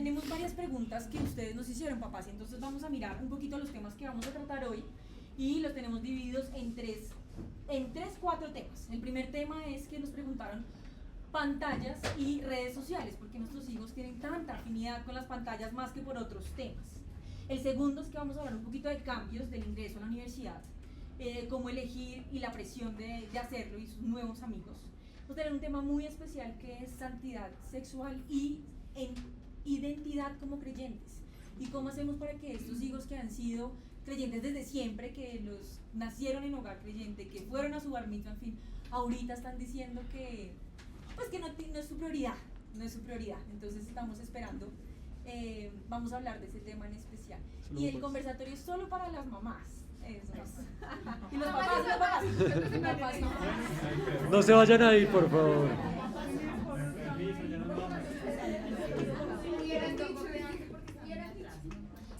tenemos varias preguntas que ustedes nos hicieron, papás, entonces vamos a mirar un poquito los temas que vamos a tratar hoy y los tenemos divididos en cuatro temas. El primer tema es que nos preguntaron pantallas y redes sociales, porque nuestros hijos tienen tanta afinidad con las pantallas más que por otros temas. El segundo es que vamos a hablar un poquito de cambios del ingreso a la universidad, cómo elegir y la presión de hacerlo y sus nuevos amigos. Vamos a tener un tema muy especial que es santidad sexual y identidad como creyentes. Y cómo hacemos para que estos hijos que han sido creyentes desde siempre, que los nacieron en hogar creyente, que fueron a su bar mitzvah, en fin, ahorita están diciendo que pues que no es su prioridad, no es su prioridad. Entonces estamos esperando, vamos a hablar de ese tema en especial. Y el conversatorio es solo para las mamás. Eso es. Y los papás, no se vayan ahí, por favor.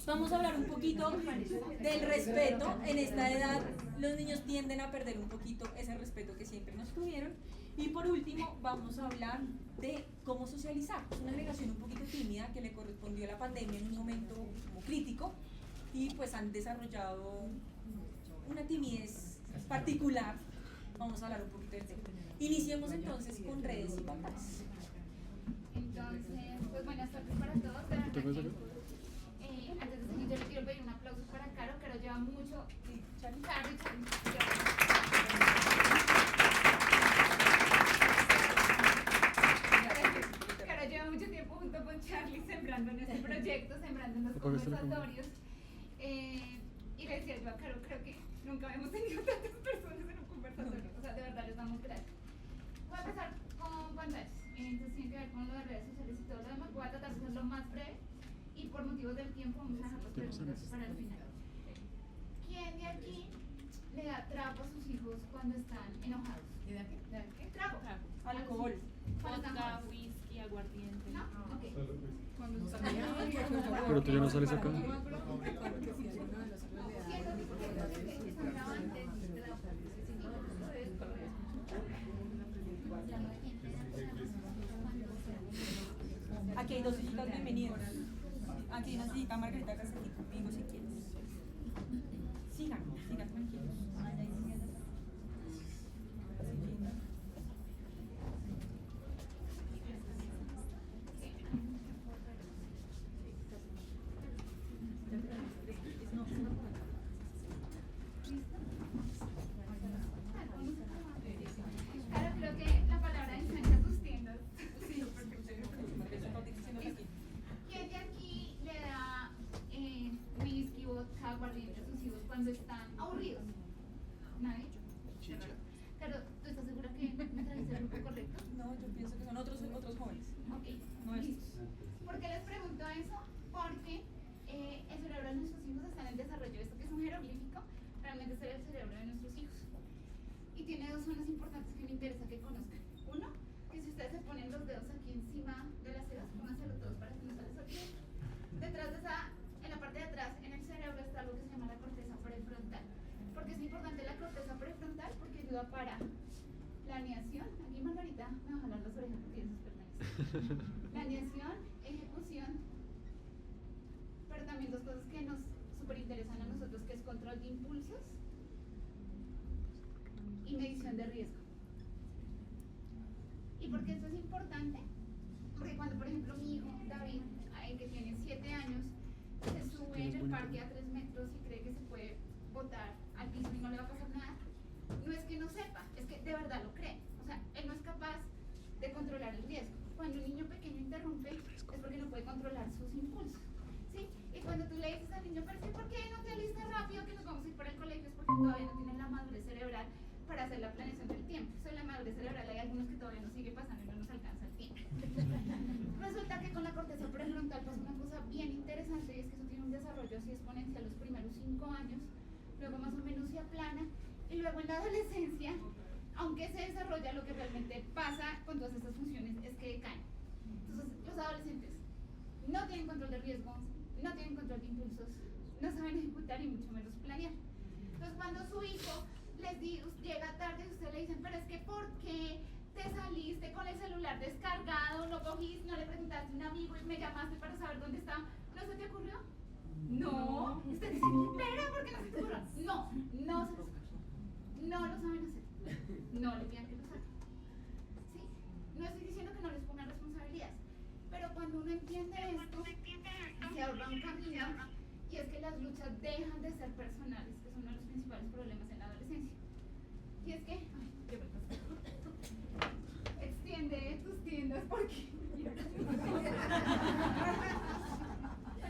Vamos a hablar un poquito del respeto. En esta edad los niños tienden a perder un poquito ese respeto que siempre nos tuvieron. Y por último vamos a hablar de cómo socializar. Es una generación un poquito tímida que le correspondió la pandemia en un momento como crítico y pues han desarrollado una timidez particular. Vamos a hablar un poquito del tema. Iniciemos entonces con redes y pantallas. Entonces, pues buenas tardes para todos. De verdad que, antes de seguir, yo le quiero pedir un aplauso para Caro. Caro lleva mucho. Caro lleva mucho tiempo junto con Charlie sembrando en este proyecto, sembrando en los conversatorios. Y le decía yo a Caro, creo que nunca habíamos tenido tantas personas en un conversatorio. O sea, de verdad les damos gracias. Voy a empezar con pantallas. Entonces tiene que ver con lo de redes sociales y todo lo demás. Voy a tratar de ser lo más breve y por motivos del tiempo vamos a dejar las preguntas para el final. ¿Quién de aquí le da trago a sus hijos cuando están enojados? ¿Y de qué? ¿Qué trago? Alcohol. Vodka, whisky, aguardiente. ¿No? Ok. Pero tú ya no sales acá. Aquí hay dos hijitas, bienvenidos. Aquí hay una hijita, Margarita, que está aquí conmigo si quieres. Sigan tranquilos. Claro, creo que la palabra ensancha tus tiendas. ¿Quién de aquí le da whisky, vodka, aguardiente a sus hijos cuando están aburridos? ¿Nadie? Claro, ¿tú estás segura que me trajiste el grupo correcto? No, yo pienso que son otros jóvenes. Ok, No es. listo. ¿Por qué les pregunto eso? Porque el cerebro de nuestros hijos está en el desarrollo. Esto que es un jeroglífico, realmente es el cerebro de nuestros hijos. Y tiene dos zonas importantes que me interesa que conozcan. Uno, que si ustedes se ponen los dedos aquí encima de las cejas, pónganselo todos para que no se les olvide. Detrás de esa, en la parte de atrás, en el cerebro está algo que se llama la corteza prefrontal. ¿Por qué es importante la corteza prefrontal? Porque ayuda para planeación. Aquí Margarita me va a jalar las orejas porque eso es pertenencia. Planeación, ejecución, pero también dos cosas que nos súper interesan a nosotros, que es control de impulsos y medición de riesgo. ¿Y por qué esto es importante? Porque cuando, por ejemplo, mi hijo David, que tiene 7 años, se sube en el parque a 3 metros y cree que se puede botar al piso y no le va a pasar nada, no es que no sepa, es que de verdad lo cree. O sea, él no es capaz de controlar el riesgo. Cuando un niño pequeño interrumpe, es porque no puede controlar sus impulsos. ¿Sí? Y cuando tú le dices al niño, pero ¿por qué no te alistas rápido que nos vamos a ir para el colegio? Es porque todavía no tienen la madurez cerebral para hacer la planeación del tiempo. Eso es la madurez cerebral, hay algunos que todavía nos sigue pasando y no nos alcanza el tiempo. Resulta que con la corteza prefrontal pasa una cosa bien interesante, y es que eso tiene un desarrollo así exponencial los primeros 5 años, luego más o menos se aplana, y luego en la adolescencia, aunque se desarrolla, lo que realmente pasa con todas estas funciones es que decaen. Entonces, los adolescentes no tienen control de riesgo, no tienen control de impulsos, no saben ejecutar y mucho menos planear. Entonces, cuando su hijo llega tarde y usted le dicen, pero es que ¿por qué te saliste con el celular descargado? no cogiste, no le preguntaste a un amigo y me llamaste para saber dónde está, ¿no se te ocurrió? No. Usted dice, pero ¿por qué no se te ocurrió? No, no se les ocurrió. No lo saben hacer. No le pidan que lo hagan. ¿Sí? No estoy diciendo que no les pongan responsabilidades, pero cuando uno entiende esto, se ahorra un camino, y es que las luchas dejan de ser personales, que son uno de los principales problemas en la adolescencia. Y es que, ay, qué vergüenza. Extiende tus tiendas porque...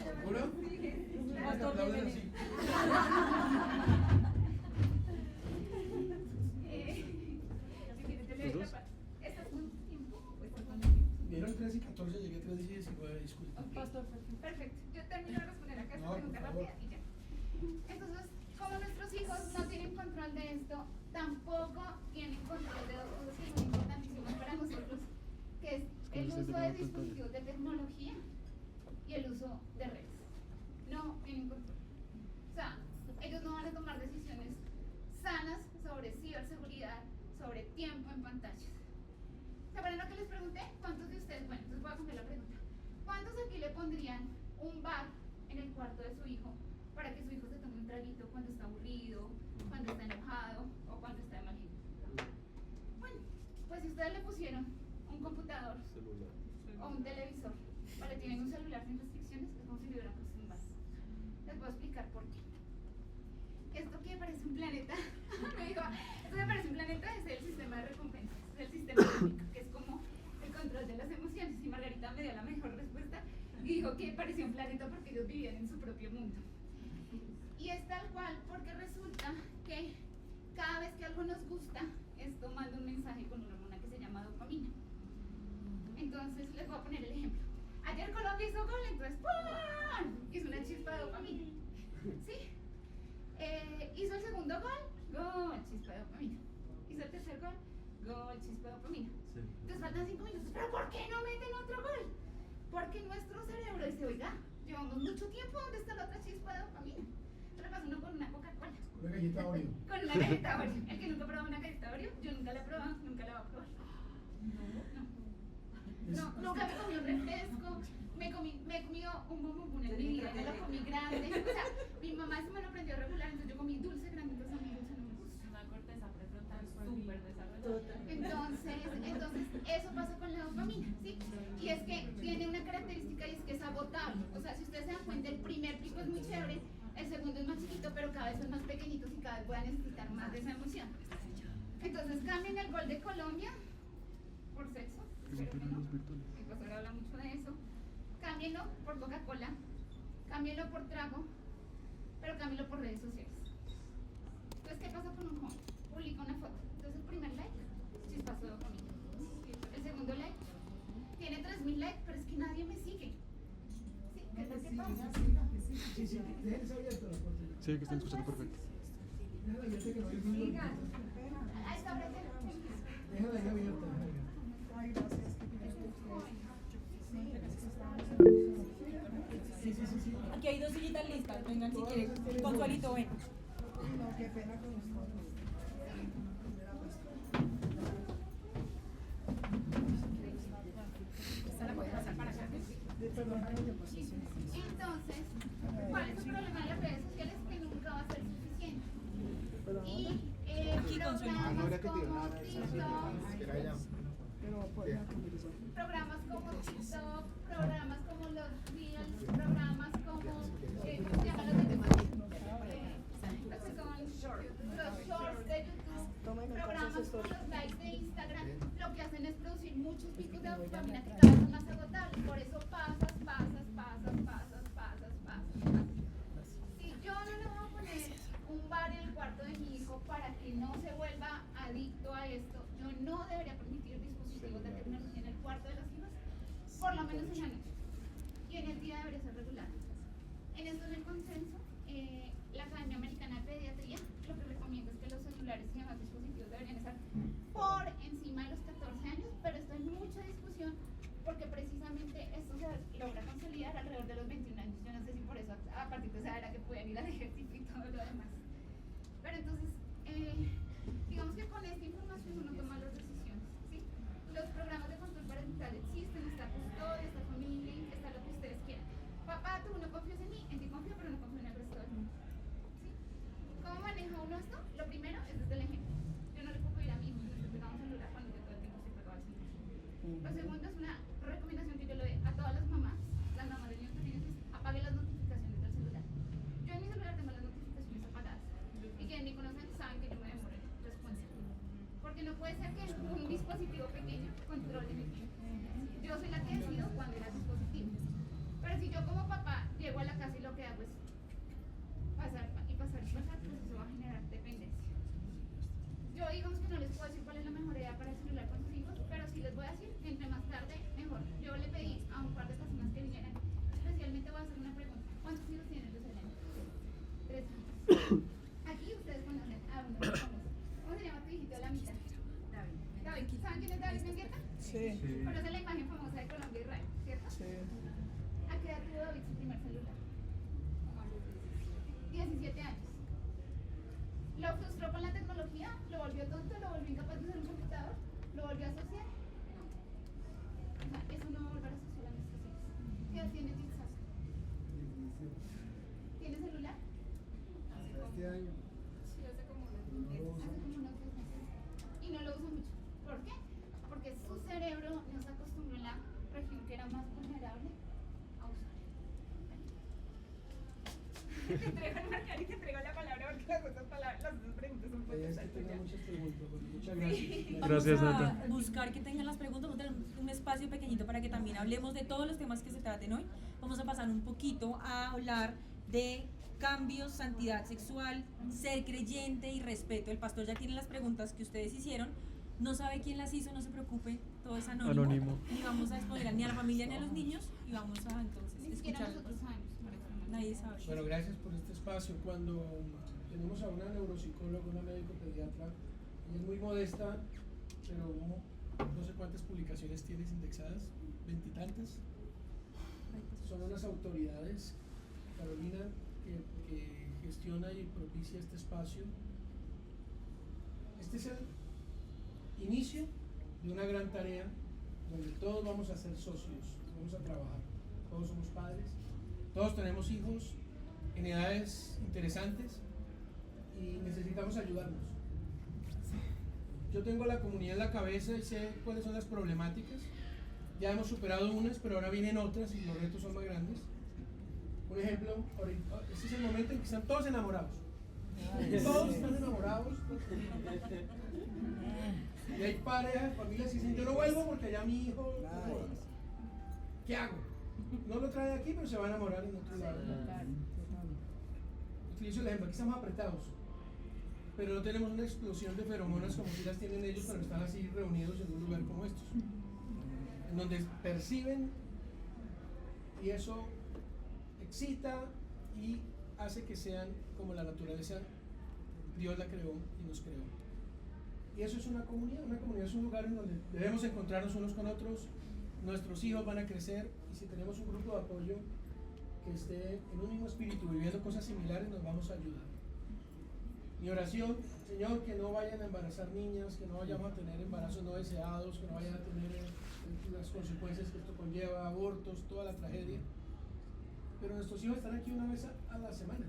¿Seguro? Pastor, bienvenido. ¿Estás con tiempo? Vieron 3 y 14, llegué 3 y 19, disculpe. Ok. Pastor, perfecto. Perfecto. Yo termino de responder acá esta No, pregunta por favor. rápida y ya. Entonces, como nuestros hijos no tienen control de esto, tampoco tienen control de dos cosas que son importantísimas para nosotros, que es el uso de dispositivos de tecnología y el uso de redes. No tienen control. O sea, ellos no van a tomar decisiones sanas sobre ciberseguridad, sobre tiempo en pantallas. ¿Se acuerdan lo que les pregunté? ¿Cuántos de ustedes, bueno, entonces voy a cambiar la pregunta, ¿cuántos aquí le pondrían un bar en el cuarto de su hijo para que su hijo se tome un traguito cuando está aburrido, cuando está enojado o cuando está de mal genio? Bueno, pues si ustedes le pusieron un computador o un televisor o le tienen un celular sin restricciones, es como si le hubieran puesto un bar. Les voy a explicar por qué. Esto que parece un planeta, me dijo, esto que parece un planeta es el sistema de recompensas, es el sistema límbico, que es como el control de las emociones. Y Margarita me dio la mejor respuesta y dijo que parecía un planeta porque ellos vivían en su propio mundo. Y es tal cual porque resulta que cada vez que algo nos gusta, esto manda un mensaje con una hormona que se llama dopamina. Entonces les voy a poner el ejemplo. Ayer Colombia hizo gol, entonces ¡pum! Hizo una chispa de dopamina. ¿Sí? Hizo el segundo gol, chispa de dopamina. Hizo el tercer gol, chispa de dopamina. Entonces faltan 5 minutos, pero ¿por qué no meten otro gol? Porque nuestro cerebro dice, oiga, llevamos mucho tiempo, ¿dónde está la otra chispa de dopamina? Pero pasa uno con una Coca-Cola. Una galleta Oreo. Con una galleta Oreo. El que nunca ha probado una galleta Oreo, yo nunca la he probado, nunca la voy a probar. No, nunca me comí un refresco, me he comido un bombón en mi vida, me lo comí grande. O sea, mi mamá eso me lo aprendió regular, entonces yo comí dulce grande, entonces a mí dulce no me gusta. Una corteza prefrontal súper desarrollada. Entonces, eso pasa con la dopamina, ¿sí? Y es que tiene una característica y es que es agotable. O sea, si ustedes se dan cuenta, el primer pico es muy chévere, el segundo es más chiquito, pero cada vez son más pequeñitos y cada vez voy a necesitar más de esa emoción. Entonces, cambien el gol de Colombia por sexo. Espero que no. Mi pastor habla mucho de eso. Cámbienlo por Coca-Cola, cámbienlo por trago, pero cámbienlo por redes sociales. Entonces, ¿qué pasa con un joven? Publica una foto. Entonces, el primer like, chispazo de dopamina. El segundo like, tiene 3000 likes, pero es que nadie me sigue. ¿Sí? ¿Qué es lo que pasa? Sí, déjense abierto la puerta. Sí, que están escuchando perfecto. Déjala abierta que no hay ruido. Ahí está, ahora Déjala ahí abierta. Sí. Aquí hay 2 sillitas listas, vengan si quieren. Consuelito, ven. No, qué pena con ustedes. Esta la puede pasar para acá. Entonces, ¿cuál es el problema de las redes sociales? Que nunca va a ser suficiente. Y Aquí con su programas Ahora que como tiene una TikTok, Pero pueden utilizar. programas como TikTok, programas como los Reels, programas como, ¿cómo se llaman los de temática? Los que son los shorts de YouTube, programas como los likes de Instagram, lo que hacen es producir muchos picos de dopamina que cada vez son más agotables. Por eso pasas. Si yo no le voy a poner un bar en el cuarto de mi hijo para que no se vuelva adicto a esto, yo no debería permitir dispositivos de tecnología en el cuarto de los hijos, por lo menos en la noche. Y en el día debería ser regular. En esto es el consenso. La Academia Americana de Pediatría lo que recomienda es que los celulares y demás dispositivos deberían estar por encima de los 14 años, pero esto hay mucha discusión porque precisamente esto se logra consolidar alrededor de los 21 años. Yo no sé si por eso a partir de esa era que pueden ir al ejército y todo lo demás. Pero entonces, digamos que con esta información uno toma las decisiones, ¿sí? Los programas de control parental existen, está segundo es una recomendación que yo le doy a todas las mamás de niños pequeños, es apague las notificaciones del celular. Yo en mi celular tengo las notificaciones apagadas y quienes me conocen saben que yo me demoro en responder. Porque no puede ser que un dispositivo pequeño controle mi tiempo. Yo soy la que decido cuándo era el dispositivo. Pero si yo como papá llego a la casa y lo que hago es pasar, pues eso va a generar dependencia. Yo digamos que no les puedo decir cuál es la mejor edad para el celular con sus hijos, pero sí les voy a decir, entre más tarde, mejor. Yo le pedí a un par de personas que vinieran, especialmente voy a hacer una pregunta. ¿Cuántos hijos tienen los Elena? 3 hijos. Aquí ustedes conocen a uno de los famosos. ¿Cómo se llama tu hijito de la mitad? David. David. ¿Saben quién es David Mengueta? Sí. Conocen la imagen famosa de Colombia y Israel, ¿cierto? Sí. ¿A qué edad tuvo David su primer celular? 17 años. Lo frustró con la tecnología, lo volvió tonto, lo volvió incapaz de usar un computador, lo volvió a asociar. O sea, eso no va a volver a asociar a nuestros hijos. ¿Qué edad tiene Jigsaw? ¿Tiene celular? Este año. Sí, hace como unos 3 meses. Y no lo usa mucho. ¿Por qué? Porque su cerebro no se acostumbró en la región que era más vulnerable a usar. Te entrego el marcar y te entrego la palabra porque las otras preguntas son Es que tengo muchas preguntas. Muchas gracias. Gracias, Vamos a Nata. buscar que tengan las preguntas, vamos a tener un espacio pequeñito para que también hablemos de todos los temas que se traten hoy. Vamos a pasar un poquito a hablar de cambios, santidad sexual, ser creyente y respeto. El pastor ya tiene las preguntas que ustedes hicieron. No sabe quién las hizo, no se preocupe, todo es anónimo. Anónimo. Ni vamos a exponer ni a la familia ni a los niños y vamos a entonces Ni siquiera escuchar. nosotros sabemos. Por eso no. Nadie sabe. Bueno, gracias por este espacio. Cuando tenemos a una neuropsicóloga, una médico pediatra, ella es muy modesta, pero no sé cuántas publicaciones tienes indexadas, 20 y tantas. Son unas autoridades, Carolina, que gestiona y propicia este espacio. Este es el inicio de una gran tarea donde todos vamos a ser socios, vamos a trabajar, todos somos padres, todos tenemos hijos en edades interesantes y necesitamos ayudarnos. Yo tengo la comunidad en la cabeza y sé cuáles son las problemáticas. Ya hemos superado unas, pero ahora vienen otras y los retos son más grandes. Por ejemplo, este es el momento en que están todos enamorados. Todos están enamorados. Y hay parejas, familias que dicen, yo no vuelvo porque allá mi hijo... ¿Qué hago? No lo trae aquí, pero se va a enamorar en otro lado. Utilizo el ejemplo, aquí estamos apretados, pero no tenemos una explosión de feromonas como si las tienen ellos cuando están así reunidos en un lugar como estos, en donde perciben y eso excita y hace que sean como la naturaleza. Dios la creó y nos creó. Y eso es una comunidad es un lugar en donde debemos encontrarnos unos con otros, nuestros hijos van a crecer y si tenemos un grupo de apoyo que esté en un mismo espíritu viviendo cosas similares nos vamos a ayudar. Mi oración, Señor, que no vayan a embarazar niñas, que no vayamos a tener embarazos no deseados, que no vayan a tener las consecuencias que esto conlleva, abortos, toda la tragedia. Pero nuestros hijos están aquí una vez a la semana.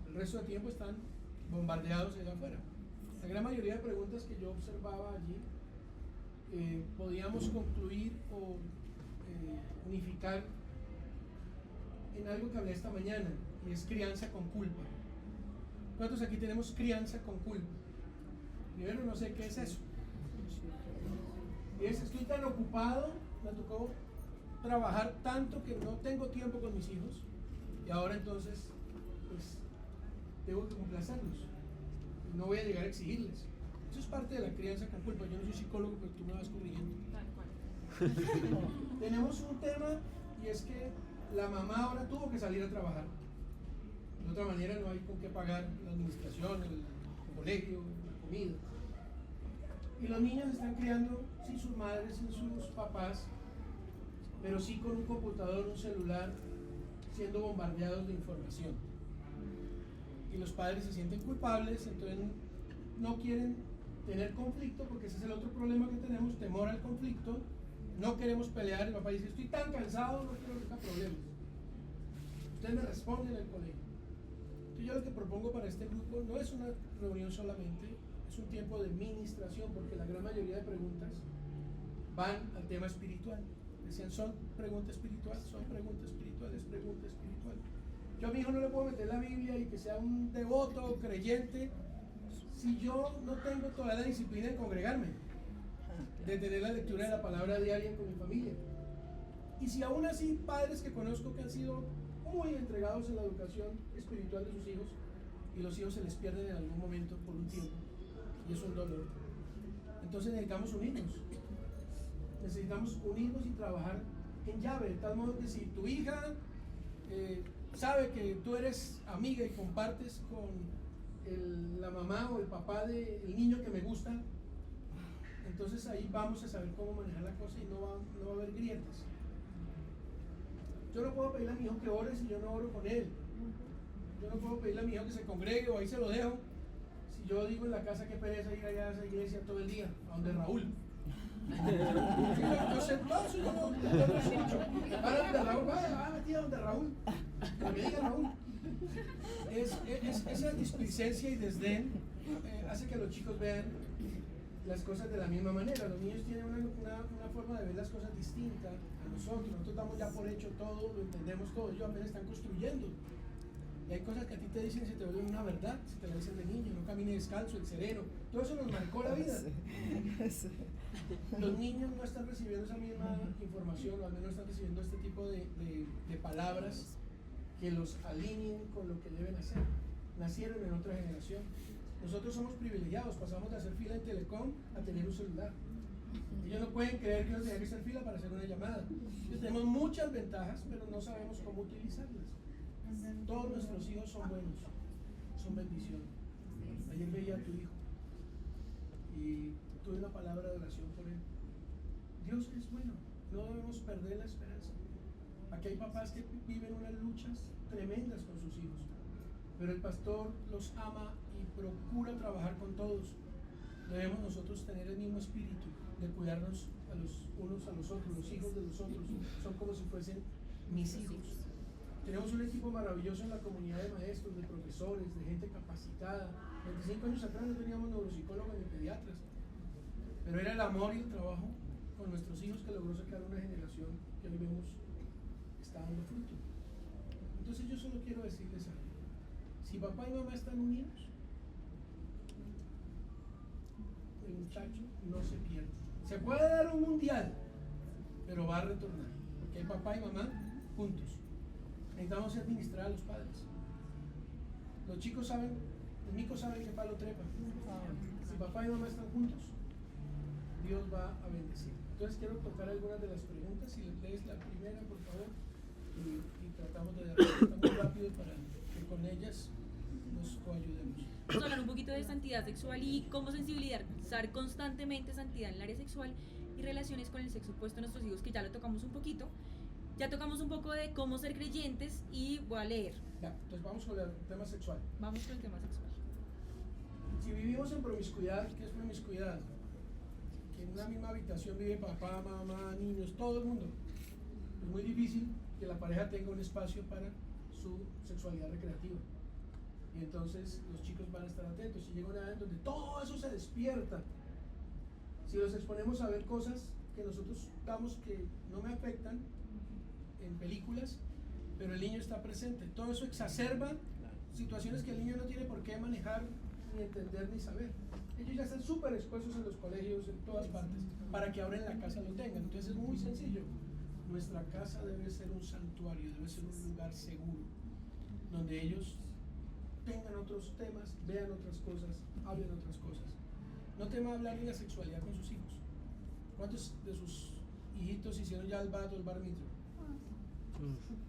El resto del tiempo están bombardeados allá afuera. La gran mayoría de preguntas que yo observaba allí podíamos concluir o unificar en algo que hablé esta mañana, y es crianza con culpa. ¿Cuántos aquí tenemos crianza con culpa? Primero, no sé qué es eso. Y es, estoy tan ocupado, me tocó trabajar tanto que no tengo tiempo con mis hijos, y ahora entonces, pues, tengo que complacerlos. No voy a llegar a exigirles. Eso es parte de la crianza con culpa. Yo no soy psicólogo, pero tú me vas corrigiendo. Tenemos un tema, y es que la mamá ahora tuvo que salir a trabajar. De otra manera no hay con qué pagar la administración, el colegio, la comida. Y los niños están criando sin sus madres, sin sus papás, pero sí con un computador, un celular, siendo bombardeados de información. Y los padres se sienten culpables, entonces no quieren tener conflicto, porque ese es el otro problema que tenemos, temor al conflicto. No queremos pelear, el papá dice, estoy tan cansado, no quiero que haya problemas. Ustedes me responden en el colegio. Entonces yo lo que propongo para este grupo no es una reunión solamente, es un tiempo de ministración, porque la gran mayoría de preguntas van al tema espiritual. Decían, son pregunta espiritual, son pregunta espiritual, es pregunta espiritual. Yo a mi hijo no le puedo meter la Biblia y que sea un devoto, creyente, si yo no tengo toda la disciplina de congregarme, de tener la lectura de la palabra diaria con mi familia. Y si aún así padres que conozco que han sido muy entregados en la educación espiritual de sus hijos y los hijos se les pierden en algún momento por un tiempo y es un dolor, entonces necesitamos unirnos y trabajar en llave, de tal modo que si tu hija sabe que tú eres amiga y compartes con la mamá o el papá del niño que me gusta, entonces ahí vamos a saber cómo manejar la cosa y no va a haber grietas. Yo no puedo pedirle a mi hijo que ore si yo no oro con él. Yo no puedo pedirle a mi hijo que se congregue o ahí se lo dejo si yo digo en la casa que pereza ir allá a esa iglesia todo el día, a donde Raúl. Sí, yo sé todo eso, yo no escucho. Ahora donde Raúl, metida donde Raúl. Que me diga Raúl. Esa displicencia y desdén hace que los chicos vean las cosas de la misma manera. Los niños tienen una forma de ver las cosas distinta a nosotros damos ya por hecho todo, lo entendemos todo, ellos apenas están construyendo. Y hay cosas que a ti te dicen, se te vuelven una verdad, se te la dicen de niño, no camine descalzo, el sereno, todo eso nos marcó la vida. Los niños no están recibiendo esa misma información, o al menos están recibiendo este tipo de palabras que los alineen con lo que deben hacer. Nacieron en otra generación. Nosotros somos privilegiados, pasamos de hacer fila en Telecom a tener un celular. Ellos no pueden creer que uno tenía que hacer fila para hacer una llamada. Entonces, tenemos muchas ventajas, pero no sabemos cómo utilizarlas. Todos nuestros hijos son buenos, son bendición. Ayer veía a tu hijo y tuve una palabra de oración por él. Dios es bueno, no debemos perder la esperanza. Aquí hay papás que viven unas luchas tremendas con sus hijos, pero el pastor los ama y procura trabajar con todos. Debemos nosotros tener el mismo espíritu de cuidarnos a los unos a los otros, los hijos de los otros son como si fuesen mis hijos. Tenemos un equipo maravilloso en la comunidad de maestros, de profesores, de gente capacitada. 25 años atrás no teníamos neuropsicólogos ni pediatras, pero era el amor y el trabajo con nuestros hijos que logró sacar una generación que hoy vemos está dando fruto. Entonces yo solo quiero decirles algo. Si papá y mamá están unidos, el muchacho no se pierde. Se puede dar un mundial, pero va a retornar, porque hay papá y mamá juntos. Necesitamos administrar a los padres. Los chicos saben, los micos saben que palo trepa. Si papá y mamá están juntos, Dios va a bendecir. Entonces quiero tocar algunas de las preguntas. Si les lees la primera, por favor, y tratamos de responder muy rápido para que con ellas nos coayudemos. Vamos a hablar un poquito de santidad sexual y cómo sensibilizar constantemente santidad en el área sexual y relaciones con el sexo opuesto a nuestros hijos, que ya lo tocamos un poquito. Ya tocamos un poco de cómo ser creyentes y voy a leer. Ya, entonces vamos con el tema sexual. Vamos con el tema sexual. Si vivimos en promiscuidad, ¿qué es promiscuidad? Que en una misma habitación vive papá, mamá, niños, todo el mundo. Es muy difícil que la pareja tenga un espacio para su sexualidad recreativa. Y entonces los chicos van a estar atentos. Si llega una edad en donde todo eso se despierta, si los exponemos a ver cosas que nosotros damos que no me afectan en películas, pero el niño está presente, todo eso exacerba situaciones que el niño no tiene por qué manejar, ni entender, ni saber. Ellos ya están súper expuestos en los colegios, en todas partes, para que ahora en la casa lo tengan. Entonces es muy sencillo. Nuestra casa debe ser un santuario, debe ser un lugar seguro, donde ellos tengan otros temas, vean otras cosas, hablen otras cosas. No tema hablar de la sexualidad con sus hijos. ¿Cuántos de sus hijitos hicieron ya el bat o el bar mitzvah?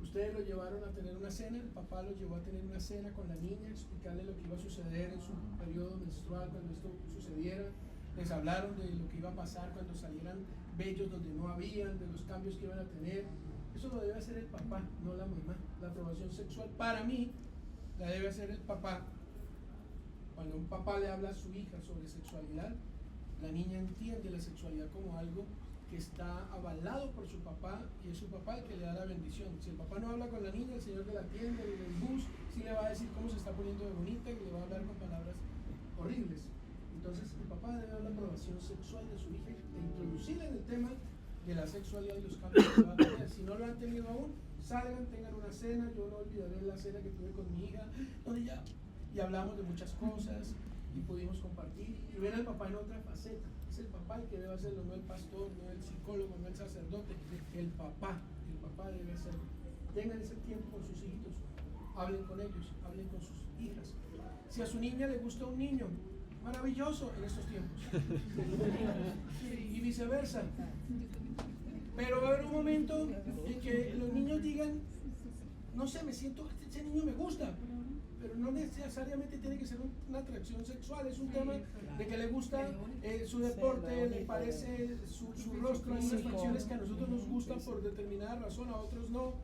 Ustedes lo llevaron a tener una cena, el papá lo llevó a tener una cena con la niña, explicarle lo que iba a suceder en su periodo menstrual cuando esto sucediera. Les hablaron de lo que iba a pasar cuando salieran vellos donde no habían, de los cambios que iban a tener. Eso lo debe hacer el papá, no la mamá. La aprobación sexual, para mí, la debe hacer el papá. Cuando un papá le habla a su hija sobre sexualidad, la niña entiende la sexualidad como algo que está avalado por su papá y es su papá el que le da la bendición. Si el papá no habla con la niña, el señor de la tienda, el del bus, sí le va a decir cómo se está poniendo de bonita y le va a hablar con palabras horribles. Entonces el papá debe dar la aprobación sexual de su hija e introducirla en el tema de la sexualidad y los cambios que va a tener. Si no lo han tenido aún, salgan, tengan una cena. Yo no olvidaré la cena que tuve con mi hija, donde ya y hablamos de muchas cosas y pudimos compartir y ver al papá en otra faceta. Es el papá el que debe hacerlo, no el pastor, no el psicólogo, no el sacerdote, el papá debe hacerlo. Tengan ese tiempo con sus hijitos, hablen con ellos, hablen con sus hijas. Si a su niña le gusta un niño, maravilloso en estos tiempos. Y viceversa. Pero va a haber un momento en que los niños digan, no sé, me siento, ese niño me gusta, pero no necesariamente tiene que ser una atracción sexual, es un tema de que le gusta su deporte, le parece su rostro, hay unas facciones que a nosotros nos gustan por determinada razón, a otros no.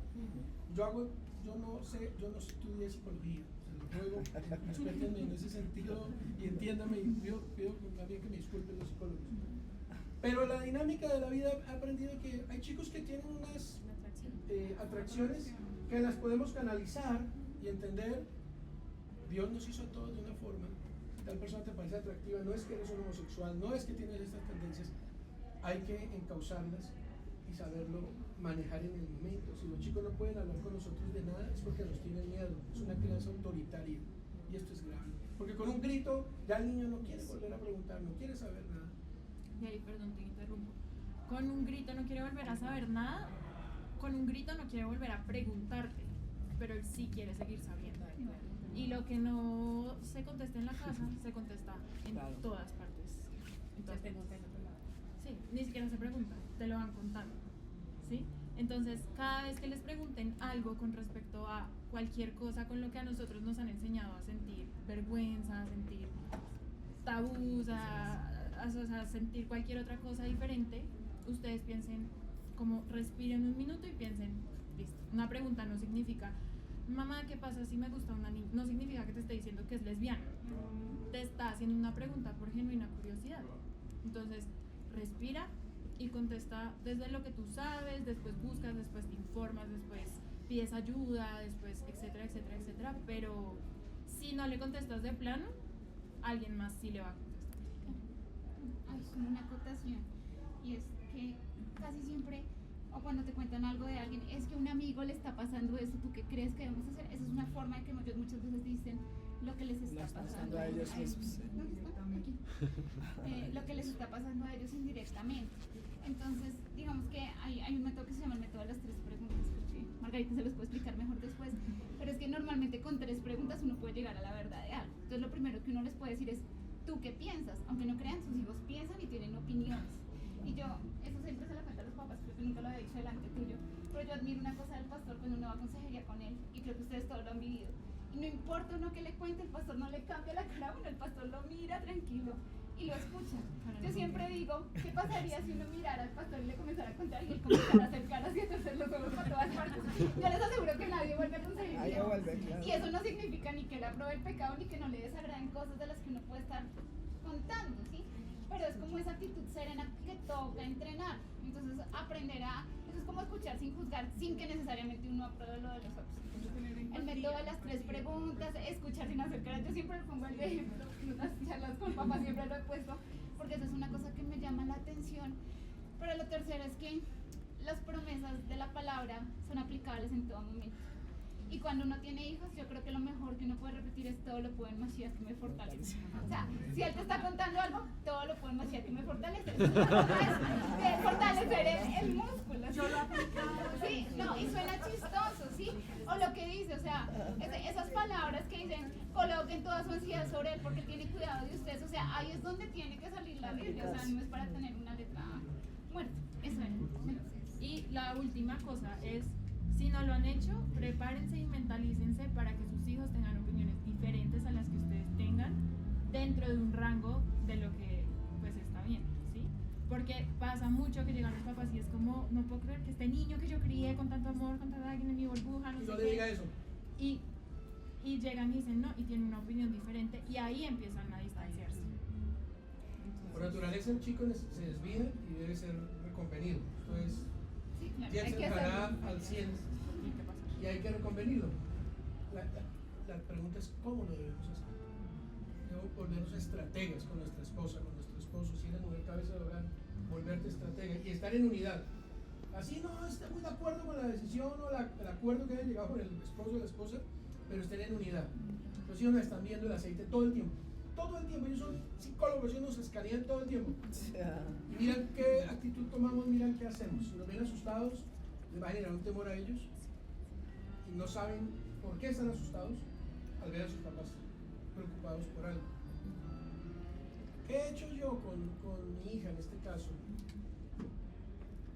Yo no estudié psicología, se lo ruego, respétenme en ese sentido y entiéndame, y pido también que me disculpen los psicólogos. Pero la dinámica de la vida ha aprendido que hay chicos que tienen unas atracciones que las podemos canalizar y entender. Dios nos hizo a todos de una forma. Tal persona te parece atractiva, no es que eres un homosexual, no es que tienes estas tendencias. Hay que encauzarlas y saberlo manejar en el momento. Si los chicos no pueden hablar con nosotros de nada, es porque nos tienen miedo. Es una crianza autoritaria y esto es grave. Porque con un grito ya el niño no quiere volver a preguntar, no quiere saber nada. Y ahí, perdón, te interrumpo. Con un grito no quiere volver a saber nada, con un grito no quiere volver a preguntarte, pero él sí quiere seguir sabiendo. Y lo que no se contesta en la casa, se contesta en todas partes. Entonces, sí, ni siquiera se pregunta, te lo van contando, ¿sí? Entonces, cada vez que les pregunten algo con respecto a cualquier cosa con lo que a nosotros nos han enseñado a sentir vergüenza, a sentir tabús, a sentir cualquier otra cosa diferente, ustedes piensen, como respiren un minuto y piensen, listo. Una pregunta no significa, mamá, ¿qué pasa si me gusta una niña? No significa que te esté diciendo que es lesbiana. Te está haciendo una pregunta por genuina curiosidad. Entonces, respira y contesta desde lo que tú sabes, después buscas, después te informas, después pides ayuda, después, etcétera, etcétera, etcétera. Pero si no le contestas de plano, alguien más sí le va a contestar. Hay como una acotación, y es que casi siempre, o cuando te cuentan algo de alguien, es que a un amigo le está pasando esto, ¿tú qué crees que debemos hacer? Esa es una forma de que ellos muchas veces dicen lo que les está pasando a ellos mismos. Lo que les está pasando a ellos indirectamente. Entonces, digamos que hay un método que se llama el método de las 3 preguntas, porque Margarita se los puede explicar mejor después, pero es que normalmente con 3 preguntas uno puede llegar a la verdad de algo. Entonces, lo primero que uno les puede decir es, ¿tú qué piensas? Aunque no crean, sus hijos piensan y tienen opiniones. Y yo, eso siempre se lo cuento a los papás, creo que nunca lo había dicho delante tuyo, pero yo admiro una cosa del pastor cuando uno va a consejería con él, y creo que ustedes todos lo han vivido. Y no importa uno que le cuente, el pastor no le cambia la cara a uno, el pastor lo mira tranquilo y lo escucha. Yo siempre digo, ¿qué pasaría si uno mirara al pastor y le comenzara a contar y él comenzara a hacer caras y a hacer los ojos para todas partes? Yo les aseguro que nadie vuelve a consejería. Ahí no vuelve, claro. Y eso no significa ni que él apruebe el pecado ni que no le desagraden cosas de las que uno puede estar contando, ¿sí? Pero es como esa actitud serena que toca entrenar. Entonces aprender a, eso es como escuchar sin juzgar, sin que necesariamente uno apruebe lo de los otros. El método de las 3 preguntas, escuchar sin hacer caras, yo siempre lo pongo el ejemplo, en unas charlas con papá siempre lo he puesto, porque eso es una cosa que me llama la atención. Pero lo tercero es que las promesas de la palabra son aplicables en todo momento. Y cuando uno tiene hijos, yo creo que lo mejor que uno puede repetir es todo lo puedo en Mashiach que me fortalece. O sea, si él te está contando algo, todo lo puedo en Mashiach que me fortalece. Eso es una forma de fortalecer el músculo. Yo lo he aplicado. Sí, no, y suena chistoso, ¿sí? O lo que dice, o sea, esas palabras que dicen, coloquen toda su ansiedad sobre él porque él tiene cuidado de ustedes. O sea, ahí es donde tiene que salir la Biblia. O sea, no es para tener una letra muerta. Eso es. Y la última cosa es, si no lo han hecho, prepárense y mentalícense para que sus hijos tengan opiniones diferentes a las que ustedes tengan dentro de un rango de lo que pues está bien, ¿sí? Porque pasa mucho que llegan los papás y es como, no puedo creer que este niño que yo crié con tanto amor, con tanta alguien en mi burbuja, no sé No qué. le diga eso. Y llegan y dicen no, y tienen una opinión diferente y ahí empiezan a distanciarse. Por naturaleza el chico se desvía y debe ser reconvenido. Entonces, Sí, claro, ya hay se que entrará hacerlo. al 100 ¿Y qué pasa? y hay que reconvenirlo. La pregunta es cómo lo debemos hacer. volvernos estrategas con nuestra esposa, con nuestro esposo. Si eres mujer cabeza de hogar, volverte estratega y estar en unidad. Así no esté muy de acuerdo con la decisión o el acuerdo que hayan llegado con el esposo o la esposa, pero estén en unidad. Los hijos nos están viendo el aceite todo el tiempo. Todo el tiempo, ellos son psicólogos, ellos nos escanean todo el tiempo. Y miran qué actitud tomamos, miran qué hacemos. Si nos ven asustados, les va a generar un temor a ellos. Y no saben por qué están asustados al ver a sus papás preocupados por algo. ¿Qué he hecho yo con mi hija en este caso?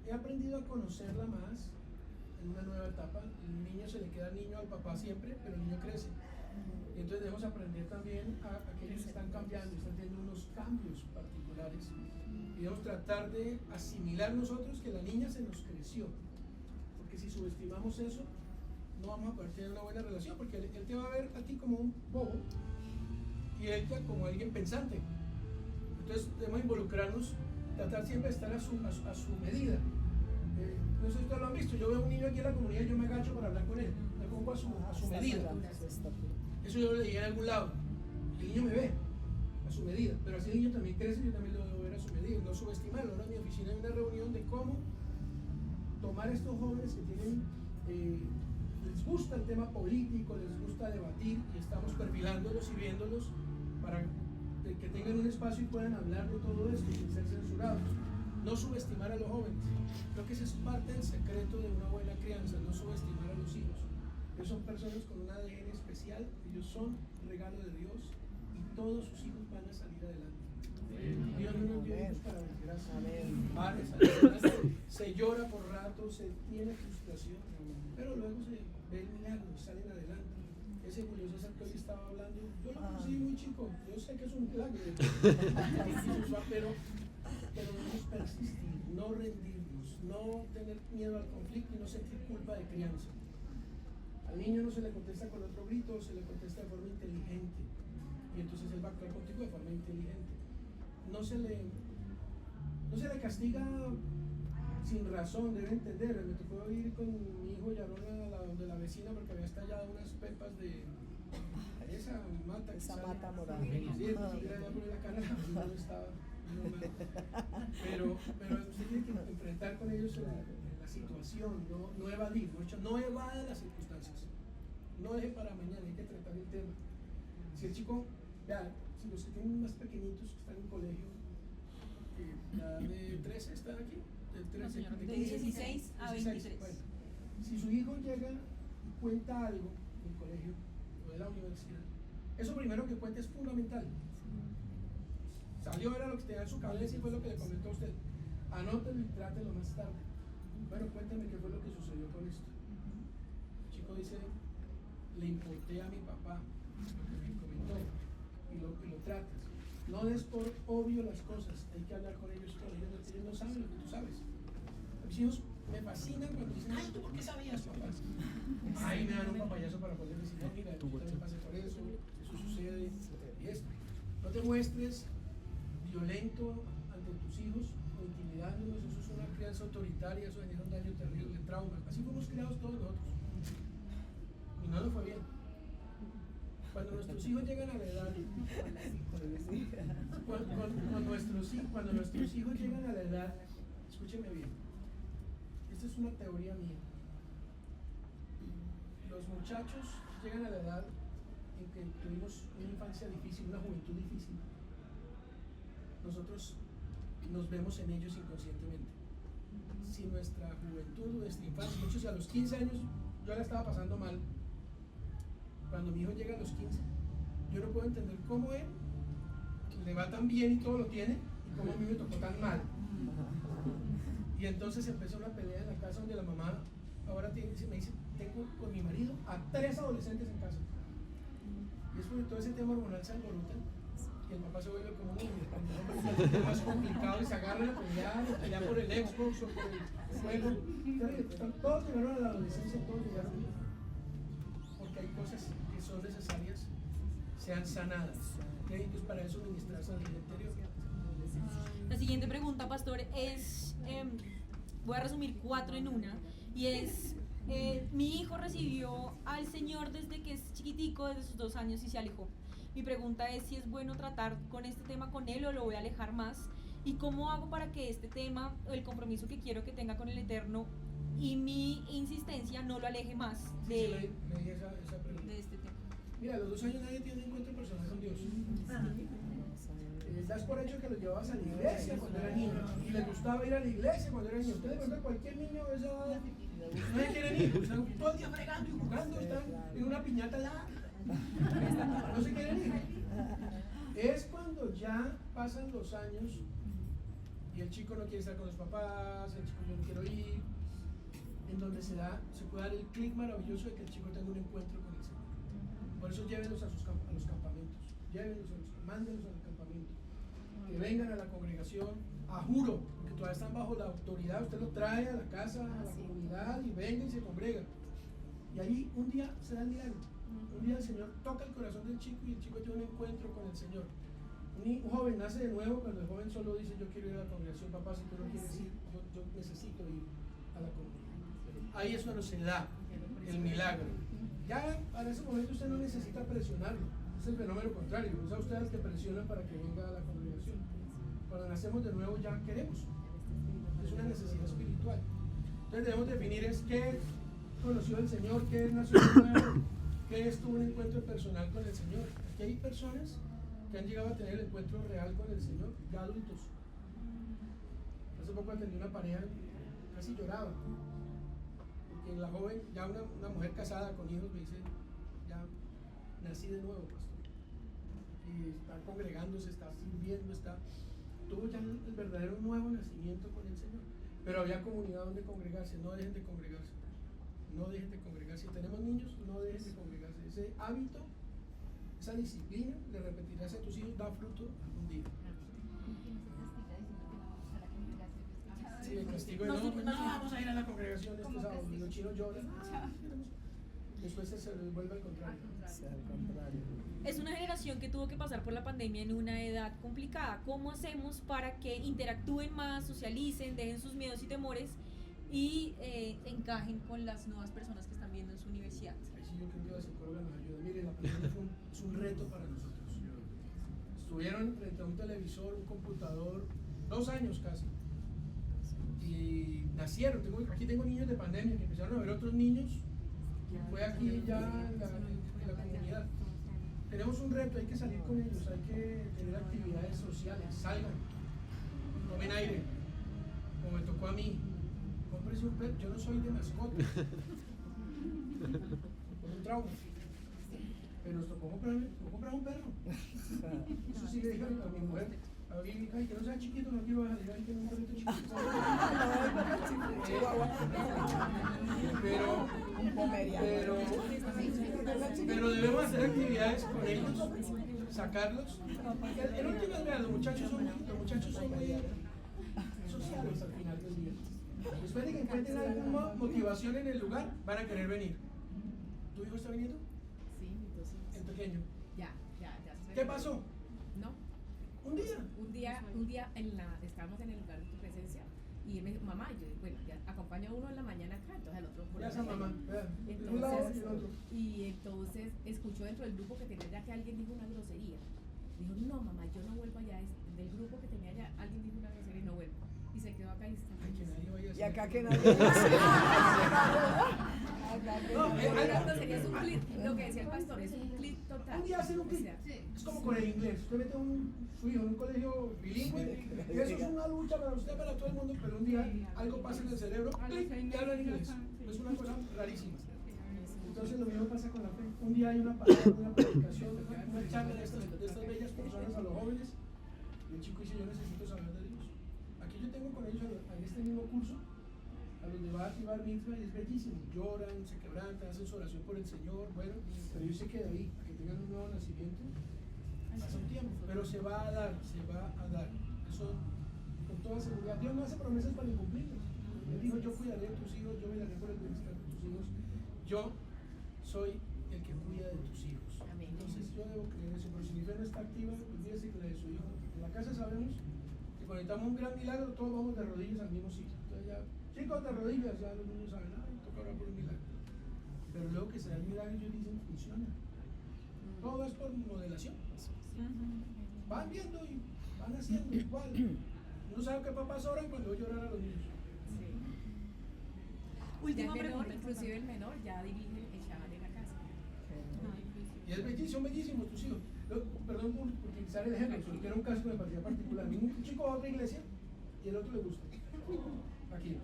He aprendido a conocerla más en una nueva etapa. El niño se le queda niño al papá siempre, pero el niño crece. Y entonces debemos aprender también a que ellos están cambiando, están teniendo unos cambios particulares. Y debemos tratar de asimilar nosotros que la niña se nos creció. Porque si subestimamos eso, no vamos a poder tener una buena relación, porque él te va a ver a ti como un bobo y ella como alguien pensante. Entonces debemos involucrarnos, tratar siempre de estar a su medida. No sé si ustedes lo han visto, yo veo a un niño aquí en la comunidad y yo me agacho para hablar con él, me pongo a su medida. Eso yo lo leí en algún lado. El niño me ve a su medida, pero así el niño también crece y yo también lo debo ver a su medida, no subestimarlo. Ahora en mi oficina hay una reunión de cómo tomar a estos jóvenes que tienen, les gusta el tema político, les gusta debatir y estamos perfilándolos y viéndolos para que tengan un espacio y puedan hablar de todo esto sin ser censurados. No subestimar a los jóvenes. Creo que ese es parte del secreto de una buena crianza, no subestimar a los hijos. Ellos son personas con un ADN especial, ellos son regalo de Dios y todos sus hijos van a salir adelante. Dios no nos dio hijos para desgracia. Van a salir adelante. Se llora por rato, se tiene frustración, pero luego se ve el milagro, salen adelante. Ese Julio César que hoy estaba hablando, yo lo conocí muy chico, yo sé que es un milagro, pero debemos persistir, no rendirnos, no tener miedo al conflicto y no sentir culpa de crianza. Al niño no se le contesta con otro grito, se le contesta de forma inteligente y entonces él va a actuar contigo de forma inteligente. No se le castiga sin razón, debe entender. Me tocó ir con mi hijo Yarón de la vecina porque había estallado unas pepas de esa mata. Esa mata morada. Sí, yo le poner la cara, no estaba. Pero usted tiene que enfrentar con ellos en la situación, no evadir, no evada las circunstancias, no deje para mañana, hay que tratar el tema. Si el chico, ya, si los que tienen más pequeñitos que están en colegio, la de 13 están aquí, de 13, de 16 a 23. Bueno, si su hijo llega y cuenta algo en el colegio o de la universidad, eso primero que cuente es fundamental. Salió, era lo que tenía en su cabeza y fue lo que le comentó a usted. Anótelo y trátelo más tarde. Bueno, cuéntame qué fue lo que sucedió con esto. El chico dice, le importé a mi papá lo que me comentó y lo tratas. No des por obvio las cosas, hay que hablar con ellos todos. Ellos no saben lo que tú sabes. A mis hijos me fascinan cuando dicen, ay, ¿tú por qué sabías, papá? Ahí me dan un papayazo para poder decir, no, mira, yo también pasé por eso sucede y esto. No te muestres violento ante tus hijos o intimidándolos, eso es una crianza autoritaria, eso genera un daño terrible, trauma. Así fuimos criados todos nosotros. Y no nos fue bien. Cuando nuestros hijos llegan a la edad, cuando nuestros hijos llegan a la edad, escúcheme bien, esta es una teoría mía. Los muchachos llegan a la edad en que tuvimos una infancia difícil, una juventud difícil. Nosotros nos vemos en ellos inconscientemente. Si nuestra juventud, nuestra infancia, muchos a los 15 años, yo la estaba pasando mal. Cuando mi hijo llega a los 15, yo no puedo entender cómo él le va tan bien y todo lo tiene, y cómo a mí me tocó tan mal. Y entonces empezó una pelea en la casa donde la mamá ahora me dice, tengo con mi marido a 3 adolescentes en casa. Y es porque todo ese tema hormonal se alborota y el papá se vuelve como un niño. Es más complicado y se agarran a pelear por el Xbox o por el juego. Todos llegaron a la adolescencia, todos llegaron porque hay cosas que son necesarias, sean sanadas. Entonces para eso ministrar sanidad interior. La siguiente pregunta, pastor, es, voy a resumir 4 en una, y es, mi hijo recibió al Señor desde que es chiquitico, desde sus 2 años y se alejó. Mi pregunta es si es bueno tratar con este tema con él o lo voy a alejar más. ¿Y cómo hago para que este tema, el compromiso que quiero que tenga con el Eterno y mi insistencia no lo aleje más Sí, leí esa pregunta. de este tema? Mira, a los 2 años nadie tiene un encuentro personal con Dios. Das por hecho que lo llevabas a la iglesia cuando era niño y le gustaba ir a la iglesia cuando era niño. Ustedes, ¿verdad? Cualquier niño de esa edad no quieren ir, están todo el día fregando y jugando, están en una piñata allá, no se quieren ir. Es cuando ya pasan los años y el chico no quiere estar con los papás, el chico yo no quiero ir, en donde se puede dar el clic maravilloso de que el chico tenga un encuentro con el Señor. Por eso llévenlos a los campamentos, mándenlos al campamento, que vengan a la congregación, a juro, porque todavía están bajo la autoridad, usted lo trae a la casa, a la comunidad y venga y se congrega. Y allí un día se da el milagro, un día el Señor toca el corazón del chico y el chico tiene un encuentro con el Señor. Un joven nace de nuevo cuando el joven solo dice yo quiero ir a la congregación, papá, si tú no quieres ir, yo necesito ir a la congregación. Ahí es cuando se da el milagro. Ya para ese momento usted no necesita presionarlo, es el fenómeno contrario, es a ustedes que presionan para que venga a la congregación. Cuando nacemos de nuevo ya queremos, es una necesidad espiritual. Entonces debemos definir es qué conoció el Señor, qué nació de nuevo, qué tuvo un encuentro personal con el Señor. Aquí hay personas que han llegado a tener el encuentro real con el Señor, ya adultos. Hace poco atendí una pareja, casi lloraba, porque la joven, ya una mujer casada con hijos, me dice, ya nací de nuevo, pastor. Y está congregándose, está sirviendo, tuvo ya el verdadero nuevo nacimiento con el Señor. Pero había comunidad donde congregarse, no dejen de congregarse. No dejen de congregarse. Si tenemos niños, no dejen de congregarse. Ese hábito, esa disciplina, le repetirás a tus hijos, da fruto algún día. Sí, el castigo de no vamos a ir a la congregación este sábado. Y los chinos lloran. Después se vuelve al contrario. Es una generación que tuvo que pasar por la pandemia en una edad complicada. ¿Cómo hacemos para que interactúen más, socialicen, dejen sus miedos y temores y encajen con las nuevas personas que están viendo en su universidad? Ahí sí yo creo que la psicóloga nos ayuda. Mire, la pandemia es un reto para nosotros. Estuvieron frente a un televisor, un computador, 2 años casi. Y nacieron, aquí tengo niños de pandemia que empezaron a ver otros niños. Fue aquí ya en la comunidad. Tenemos un reto, hay que salir con ellos, hay que tener actividades sociales, salgan, tomen aire, como me tocó a mí. Cómprese un perro, yo no soy de mascotas, con un trauma, pero nos tocó comprar un perro. Eso sí le dije a mi mujer, a mi hija, que no sea chiquito, no quiero dejar de tener un perrito chiquito. Pero debemos hacer actividades con ellos, sacarlos. El último es, los muchachos son muy sociales al final del día. Después de que encuentren alguna motivación en el lugar, van a querer venir. ¿Tu hijo está viniendo? Sí, entonces. El pequeño. Ya. ¿Qué pasó? No. Un día Estábamos en el lugar de tu presencia y él me dijo, mamá, yo bueno, ya acompaño a uno en la mañana acá, entonces al otro por la esa mamá, entonces, y entonces escuchó dentro del grupo que tenía allá que alguien dijo una grosería. Dijo, no mamá, yo no vuelvo allá, del grupo que tenía allá, alguien dijo una grosería y no vuelvo. Y se quedó acá y está. Y acá que nadie La grosería es un clic, lo que decía el pastor, es un clic total. Un día hacer un clic. Es como con el inglés. Usted mete su hijo en un colegio bilingüe y eso es una lucha para usted, para todo el mundo, pero un día algo pasa en el cerebro, clic, y habla en inglés. Es una cosa rarísima. Entonces lo mismo pasa con la fe. Un día hay una palabra, una predicación, una charla de estas bellas personas a los jóvenes y el chico dice, yo necesito saber de Dios. Aquí yo tengo con ellos en este mismo curso a los de Bar y Bar Mitzvah y es bellísimo. Lloran, se quebrantan, hacen su oración por el Señor. Bueno, pero yo sé que de ahí, a que tengan un nuevo nacimiento, pasa un tiempo, pero se va a dar. Eso con toda seguridad. Dios no hace promesas para incumplirlas. Él dijo, yo cuidaré de tus hijos, yo velaré por el bienestar de tus hijos. Yo soy el que cuida de tus hijos. Entonces yo debo creer eso, pero si mi fe no está activa, olvídese que la de su hijo. En la casa sabemos que cuando necesitamos un gran milagro, todos vamos de rodillas al mismo sitio. Entonces ya, chicos de rodillas, ya los niños saben, toca orar por un milagro. Pero luego que se da el milagro, ellos dicen, funciona. Todo es por modelación. Ujú. Van viendo y van haciendo igual. Uno sabe que papás oran cuando oye orar a los niños. Sí. Última Ya el menor, pregunta. inclusive el menor ya dirige el Shabbat en la casa. Y es bellísimo, son bellísimos tus hijos. Perdón por utilizar el ejemplo, porque era un caso que me parecía particular. Un chico va a otra iglesia y el otro le gusta. Aquí.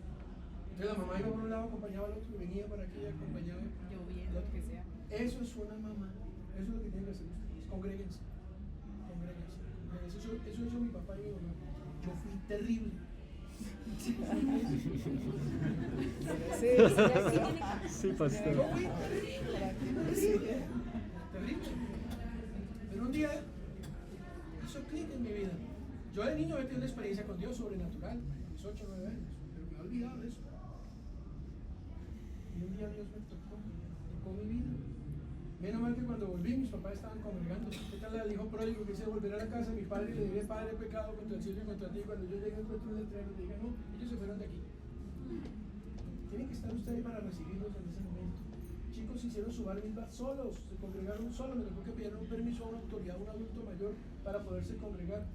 Entonces la mamá iba por un lado, acompañaba al otro y venía para aquí y acompañaba. Lloviendo, lo que sea. Eso es una mamá. Eso es lo que tienen que hacer ustedes. Congréguense. Congréguense. Eso hizo mi papá y mi mamá. Yo fui terrible. Sí, Yo pastor. fui terrible. Terrible. Pero un día hizo clic en mi vida. Yo de niño había tenido una experiencia con Dios sobrenatural, a mis 8 o 9 años, pero me he olvidado de eso. Y un día Dios me tocó mi vida. Menos mal que cuando volví mis papás estaban congregando. ¿Qué tal el hijo pródigo que dice volver a la casa de mi padre y le diré, Padre, he pecado contra el cielo y contra ti? Cuando yo llegue encuentro un letrero y le diga, no, ellos se fueron de aquí. Tienen que estar ustedes para recibirlos en ese momento. Chicos hicieron su bar mitzvah solos, se congregaron solos, me tocó que pidieron un permiso a una autoridad, a un adulto mayor para poderse congregar.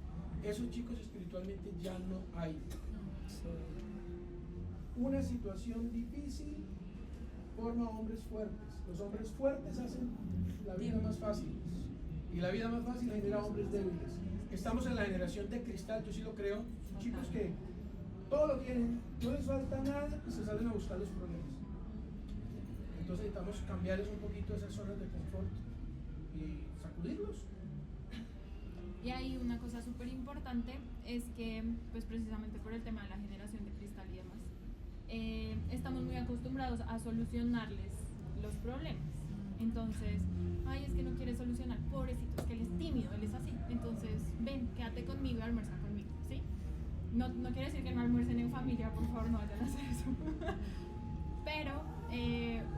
Esos chicos espiritualmente ya no hay. Una situación difícil forma hombres fuertes. Los hombres fuertes hacen la vida más fácil. Y la vida más fácil genera hombres débiles. Estamos en la generación de cristal, yo sí lo creo. Chicos que todo lo tienen, no les falta nada y se salen a buscar los problemas. Entonces necesitamos cambiarles un poquito esas zonas de confort y sacudirlos. Y hay una cosa súper importante, es que, pues precisamente por el tema de la generación de cristal y demás, estamos muy acostumbrados a solucionarles los problemas. Entonces, ay, es que no quiere solucionar, pobrecito, es que él es tímido, él es así. Entonces, ven, quédate conmigo y almuerza conmigo, ¿sí? No quiere decir que no almuercen en familia, por favor, no vayan a hacer eso. Pero,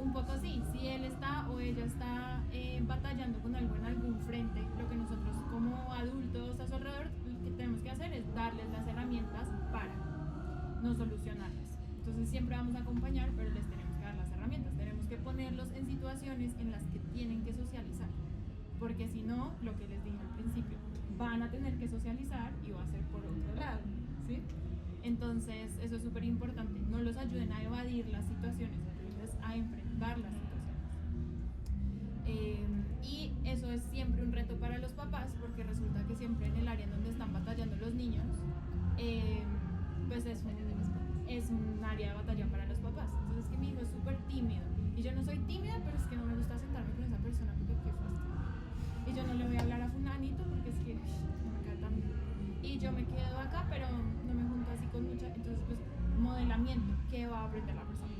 un poco sí, si él está o ella está batallando con algo en algún frente, lo que nosotros como adultos a su alrededor lo que tenemos que hacer es darles las herramientas para no solucionarlas. Entonces siempre vamos a acompañar, pero les tenemos que dar las herramientas, tenemos que ponerlos en situaciones en las que tienen que socializar, porque si no, lo que les dije al principio, van a tener que socializar y va a ser por otro lado, ¿sí? Entonces eso es súper importante, no los ayuden a evadir las situaciones, ayúdenles a enfrentar las situaciones. Y eso es siempre un reto para los papás, porque resulta que siempre en el área en donde están batallando los niños, pues es un área de batalla para los papás. Entonces es que mi hijo es súper tímido y yo no soy tímida, pero es que no me gusta sentarme con esa persona porque qué fastidio. Y yo no le voy a hablar a fulanito porque es que no me cae tan bien. Y yo me quedo acá, pero no me junto así con mucha. Entonces, pues, modelamiento, ¿qué va a aprender la persona?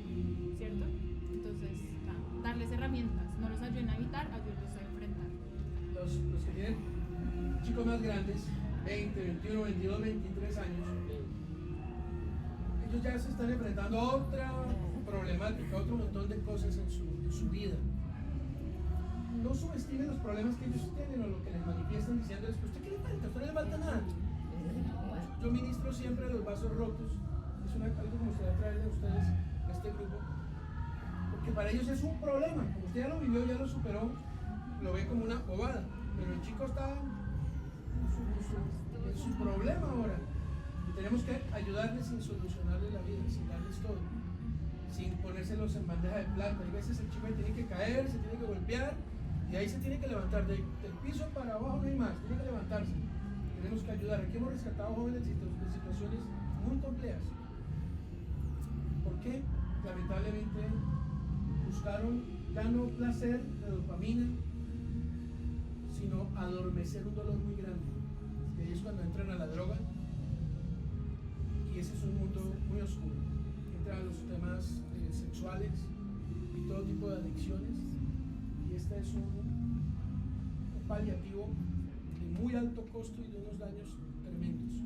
¿Cierto? Entonces, darles herramientas, no los ayuden a evitar, ayúdenlos a enfrentar. Los que tienen chicos más grandes, 20, 21, 22, 23 años, ellos ya se están enfrentando a otra problemática, a otro montón de cosas en su vida. No subestimen los problemas que ellos tienen o lo que les manifiestan diciéndoles, ¿usted qué le falta? ¿A usted no le falta nada? Yo ministro siempre los vasos rotos, es algo que me gustaría traerle a ustedes a este grupo, porque para ellos es un problema, como usted ya lo vivió, ya lo superó, lo ve como una bobada, pero el chico está en su problema ahora. Tenemos que ayudarles sin solucionarles la vida, sin darles todo, sin ponérselos en bandeja de plata. Hay veces el chico tiene que caer, se tiene que golpear y ahí se tiene que levantar. Del piso para abajo no hay más, tiene que levantarse. Tenemos que ayudar. Aquí hemos rescatado jóvenes de situaciones muy complejas. ¿Por qué? Lamentablemente buscaron ya no placer de dopamina, sino adormecer un dolor muy grande. Y ahí es cuando entran a la droga. Y ese es un mundo muy oscuro. Entran los temas sexuales y todo tipo de adicciones. Y este es un paliativo de muy alto costo y de unos daños tremendos.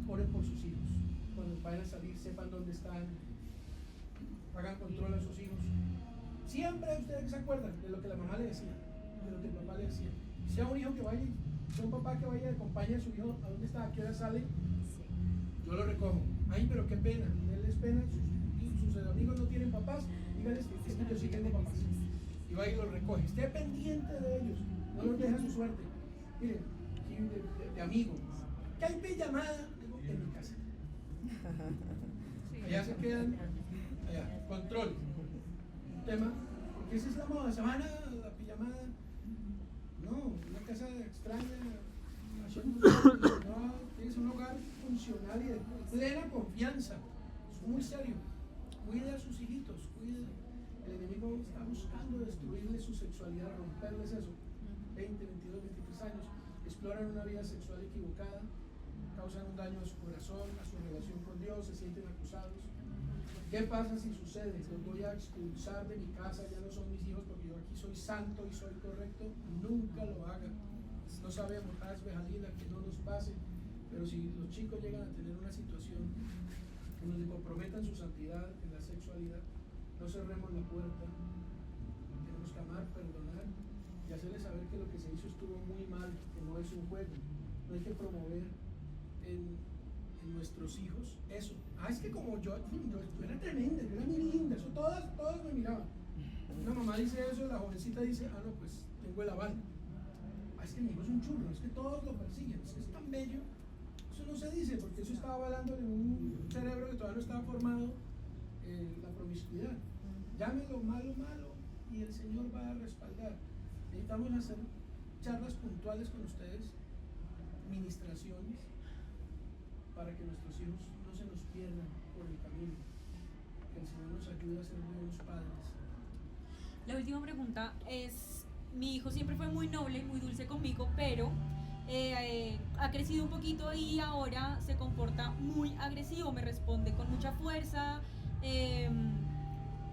Oren por sus hijos. Cuando vayan a salir, sepan dónde están. Hagan control a sus hijos. Siempre ustedes se acuerdan de lo que la mamá le decía, de lo que el papá le decía. Sea un hijo que vaya, sea un papá que vaya y acompañe a su hijo a dónde está, a qué hora sale. Yo lo recojo. Ay, pero qué pena. Él les pena. Sus amigos no tienen papás. Dígales, es que yo sí tengo papás. Y va y los recoge. Esté pendiente de ellos. no los deja a su suerte. Miren, aquí de amigo, ¿qué hay pijamada? Digo, en mi casa. Allá se quedan, allá, control. Un tema, porque esa es la moda, semana, la pijamada. No, una casa extraña, no, tienes un hogar funcional y de plena confianza. Es muy serio. Cuide a sus hijitos, cuide. El enemigo está buscando destruirles su sexualidad, romperles eso. 20, 22, 23 años, exploran una vida sexual equivocada, causan un daño a su corazón, a su relación con Dios, se sienten acusados. ¿Qué pasa si sucede? Los voy a expulsar de mi casa, ya no son mis hijos porque yo aquí soy santo y soy correcto. Nunca lo hagan. No sabemos, Bejalina, que no nos pase, pero si los chicos llegan a tener una situación que nos comprometan su santidad en la sexualidad, no cerremos la puerta. Tenemos que amar, perdonar y hacerles saber que lo que se hizo estuvo muy mal, que no es un juego. No hay que promover en nuestros hijos eso. Es que como yo era tremenda, yo era muy linda, eso todas me miraban. Una mamá dice eso, la jovencita dice, no, pues tengo el aval. Es que mi hijo es un churro, es que todos lo persiguen, es que es tan bello. Eso no se dice, porque eso estaba avalando en un cerebro que todavía no estaba formado, la promiscuidad. Llámelo malo, y el Señor va a respaldar. Necesitamos hacer charlas puntuales con ustedes, ministraciones, para que nuestros hijos no se nos pierdan por el camino. Que el Señor nos ayude a ser buenos padres. La última pregunta es, mi hijo siempre fue muy noble, muy dulce conmigo, pero ha crecido un poquito y ahora se comporta muy agresivo, me responde con mucha fuerza.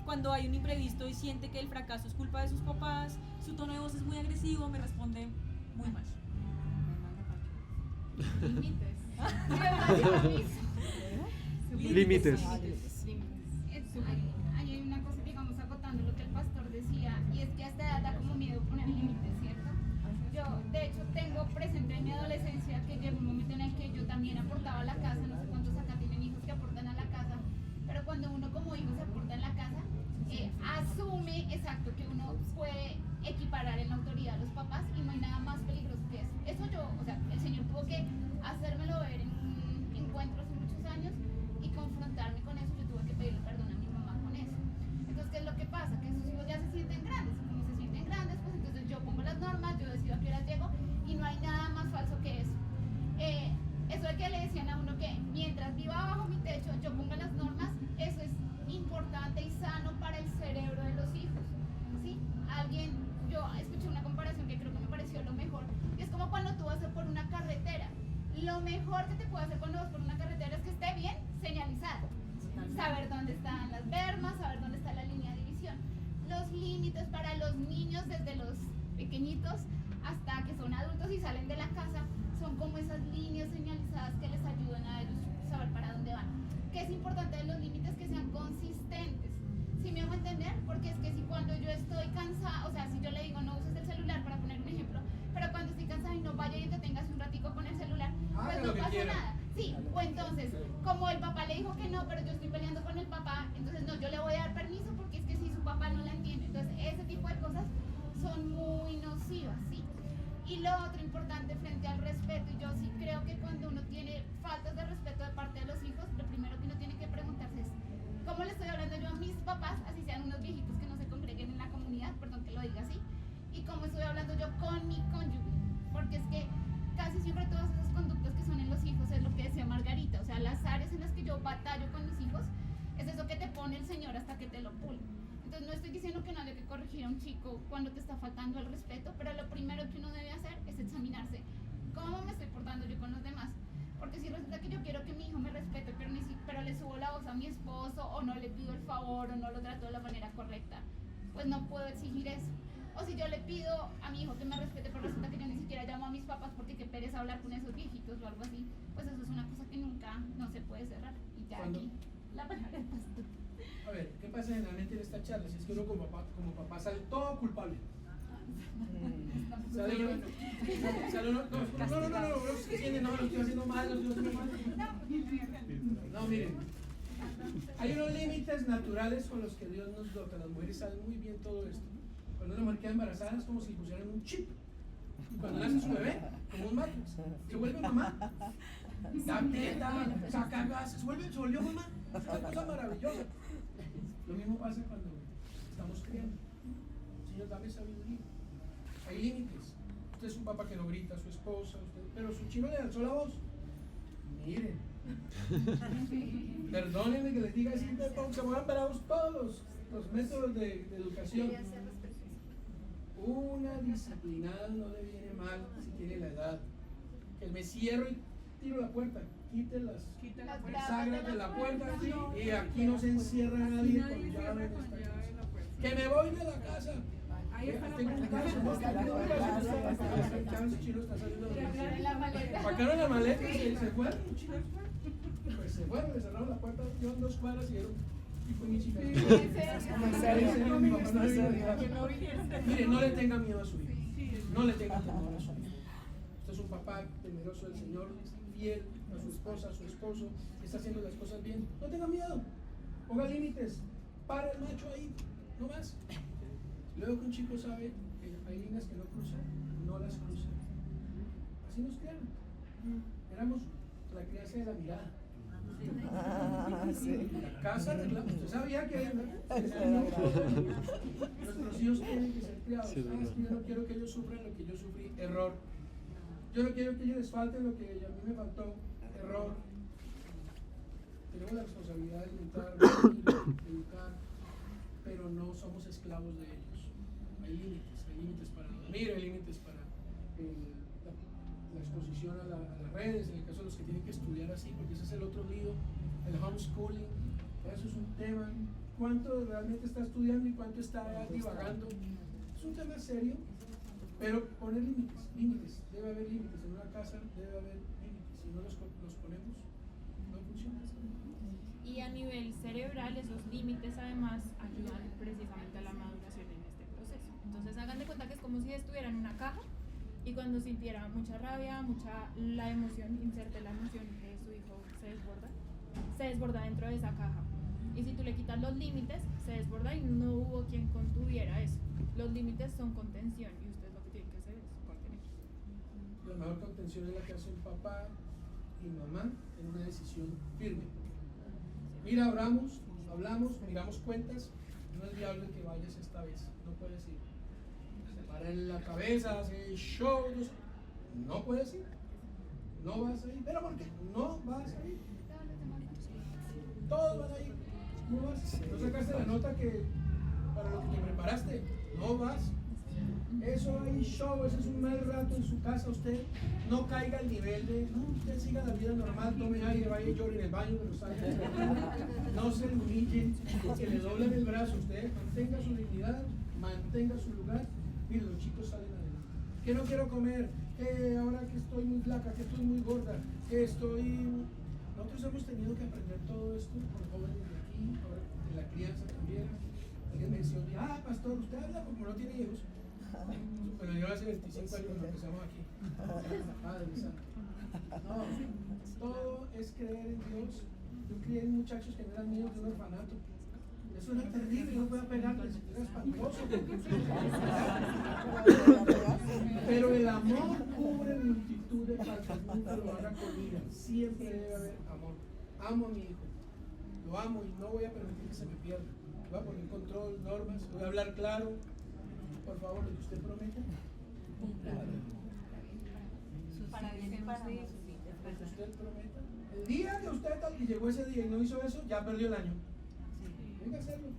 Cuando hay un imprevisto y siente que el fracaso es culpa de sus papás, su tono de voz es muy agresivo, me responde muy mal. Límites. Límites. Hay una cosa, digamos, agotando lo que el pastor decía, y es que a esta edad da como miedo poner límites, ¿cierto? Yo, de hecho, tengo presente en mi adolescencia que llegó un momento en el que yo también aportaba a la casa, no sé cuántos acá tienen hijos que aportan a la casa, pero cuando uno como hijo se aporta en la casa, asume, exacto, que uno puede equiparar en la autoridad a los papás y no hay nada más peligroso que eso. Eso yo, o sea, el Señor tuvo que hacérmelo ver en encuentros hace muchos años y confrontarme con eso. Yo tuve que pedirle perdón a mi mamá con eso. Entonces, ¿qué es lo que pasa? Que esos hijos ya se sienten grandes, y como se sienten grandes, pues entonces yo pongo las normas, yo decido a qué hora llego y no hay nada más falso que eso. Eso de que le decían a uno que mientras viva bajo mi techo yo ponga las normas, eso es importante y sano para el cerebro de los hijos, ¿sí? Yo escuché una comparación que creo que me pareció lo mejor, y es como cuando tú vas por una carretera. Lo mejor que te puede hacer cuando vas por una carretera es que esté bien señalizada, saber dónde están las bermas, saber dónde está la línea de división. Los límites para los niños desde los pequeñitos hasta que son adultos y salen de la casa son como esas líneas señalizadas que les ayudan a ellos saber para dónde van. Que es importante de los límites que sean consistentes. ¿Sí me hago entender? Porque es que si cuando yo estoy cansada, o sea, si yo le digo no uses el celular, para poner un ejemplo, pero cuando estoy cansada y no vaya y te tengas un ratico con el celular, pues no pasa nada. Sí, o entonces, como el papá le dijo que no, pero yo estoy peleando con el papá, entonces no, yo le voy a dar permiso porque es que si su papá no la entiende. Entonces, ese tipo de cosas son muy nocivas, ¿sí? Y lo otro importante frente al respeto, y yo sí creo que cuando uno tiene faltas de respeto de parte de los hijos, lo primero que uno tiene que preguntarse es, ¿cómo le estoy hablando yo a mis papás, así sean unos viejitos que no se congreguen en la comunidad, perdón que lo diga así, y cómo estoy hablando yo con mi cónyuge? Porque es que casi siempre todas esas conductas que son en los hijos es lo que decía Margarita, o sea, las áreas en las que yo batallo con mis hijos, es eso que te pone el Señor hasta que te lo pule. Entonces no estoy diciendo que no haya que corregir a un chico cuando te está faltando el respeto, pero lo primero que uno debe hacer es examinarse cómo me estoy portando yo con los demás. Porque si resulta que yo quiero que mi hijo me respete, pero le subo la voz a mi esposo, o no le pido el favor, o no lo trato de la manera correcta, pues no puedo exigir eso. O si yo le pido a mi hijo que me respete, pero resulta que yo ni siquiera llamo a mis papás porque qué pereza hablar con esos viejitos o algo así, pues eso es una cosa que nunca no se puede cerrar. Y ya aquí la palabra del pastor. A ver, ¿qué pasa generalmente en esta charla? Si es que uno como papá sale todo culpable. Sale uno, no, lo estoy haciendo mal, No, miren, hay unos límites naturales con los que Dios nos dota. Las mujeres saben muy bien todo esto. Cuando una mujer queda embarazada es como si pusieran un chip Y cuando nace su bebé, como un Matrix, se vuelve mamá. Da teta, saca gases, se volvió mamá. Es una cosa maravillosa. Lo mismo pasa cuando estamos criando. Señor, dame sabiduría. Hay límites. Usted es un papá que no grita a su esposa, pero su chino le alzó la voz. Miren, perdónenme que les diga así, se muevan bravos todos los métodos de educación. Una disciplinada no le viene mal si tiene la edad. Que me cierro y tiro la puerta, quite las sagras de la puerta y aquí no se encierra nadie con llave en esta casa. Que me voy de la casa. Tengo un caso, el chino está saliendo de la maleta. Sacaron la maleta y se fueron. Pues se fueron, le cerraron la puerta, llevan 2 cuadras y dieron. Y fue mi chica. Mire, no le tenga miedo a su hijo. No le tenga temor a su hijo. Usted es un papá temeroso del Señor, fiel a su esposa, a su esposo, está haciendo las cosas bien. No tenga miedo. Ponga límites. Para el macho ahí, no más. Luego que un chico sabe que hay líneas que no cruzan, no las cruza. Así nos criaron. Éramos la crianza de la mirada. Sí. La casa arreglada. Usted sabía que nuestros hijos tienen que ser criados. Es que yo no quiero que ellos sufran lo que yo sufrí. Error. Yo no quiero que ellos les falte lo que a mí me faltó. Error. Tenemos la responsabilidad de alimentar, de educar, pero no somos esclavos de ellos. Hay límites para dormir, hay límites para la exposición a las redes, en el caso de los que tienen que estudiar así, porque ese es el otro lío, el homeschooling. Eso es un tema. ¿Cuánto realmente está estudiando y cuánto está divagando? Es un tema serio, pero poner límites. Debe haber límites. En una casa debe haber límites. Si no los ponemos, no funciona. Y a nivel cerebral, esos límites además ayudan precisamente a la maduración en este proceso. Entonces hagan de cuenta que es como si estuviera en una caja y cuando sintiera mucha rabia, la emoción, inserte la emoción que su hijo se desborda dentro de esa caja. Y si tú le quitas los límites, se desborda y no hubo quien contuviera eso. Los límites son contención y ustedes lo que tienen que hacer es contener. La mejor contención es la que hace un papá y mamá en una decisión firme. Mira, hablamos, miramos cuentas, no es viable que vayas esta vez, no puedes ir. Se para en la cabeza, hace show, no puedes ir, no vas a ir, pero ¿por qué? No vas a ir. Todos van a ir, no vas. No sacaste la nota que para lo que te preparaste, no vas. Eso hay show, ese es un mal rato en su casa. Usted no caiga al nivel de, no, usted siga la vida normal, tome aire, vaya y llore en el baño, pero salga. No se humille, que le doblen el brazo. Usted mantenga su dignidad, mantenga su lugar. Mire, los chicos salen adelante. Que no quiero comer, que ahora que estoy muy flaca, que estoy muy gorda, que estoy. Nosotros hemos tenido que aprender todo esto por jóvenes de aquí, ahora en la crianza también. Alguien me decía, pastor, usted habla como no tiene hijos. Pero yo hace 25 años cuando empezamos aquí. Padre santo. No, todo es creer en Dios. Yo crié en muchachos que no eran niños de un orfanato. Eso era terrible, no podía pegarles, era espantoso. Pero el amor cubre multitud de faltas, nunca lo haga con ira. Siempre debe haber amor. Amo a mi hijo, lo amo y no voy a permitir que se me pierda. Voy a poner control, normas, voy a hablar claro. Por favor, lo que usted prometa, cúmplalo. Para bien y para mal. Lo que usted prometa. El día que usted y llegó ese día y no hizo eso, ya perdió el año. Venga a hacerlo.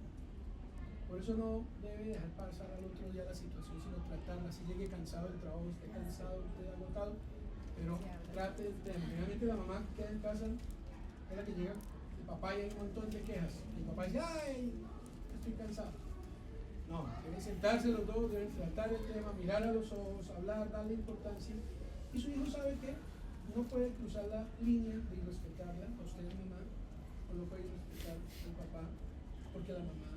Por eso no debe dejar pasar al otro día la situación, sino tratarla. Si llegue cansado del trabajo, esté cansado, esté agotado, pero trate de. Generalmente la mamá que queda en casa es la que llega, el papá y hay un montón de quejas. El papá dice, ay, estoy cansado. No, deben sentarse los dos, deben tratar el tema, mirar a los ojos, hablar, darle importancia. Y su hijo sabe que no puede cruzar la línea de irrespetarla, a usted mamá, o no puede irrespetar al papá, porque la mamá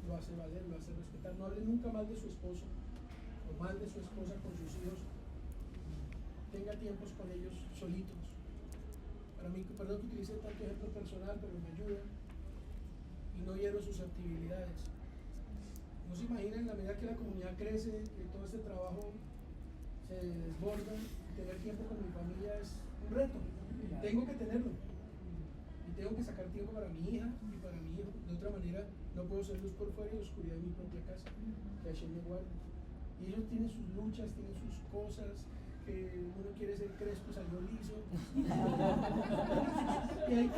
lo hace valer, lo hace respetar. No hable nunca mal de su esposo o mal de su esposa con sus hijos. Tenga tiempos con ellos solitos. Para mí, perdón que utilice tanto ejemplo personal, pero me ayuda. Y no hiero susceptibilidades. No se imaginan, en la medida que la comunidad crece, que todo este trabajo se desborda. Tener tiempo con mi familia es un reto. Tengo que tenerlo. Y tengo que sacar tiempo para mi hija y para mi hijo. De otra manera, no puedo ser luz por fuera y oscuridad en mi propia casa. Que Hashem me guarde. Y ellos tienen sus luchas, tienen sus cosas, que uno quiere ser crespo, salió liso. y hay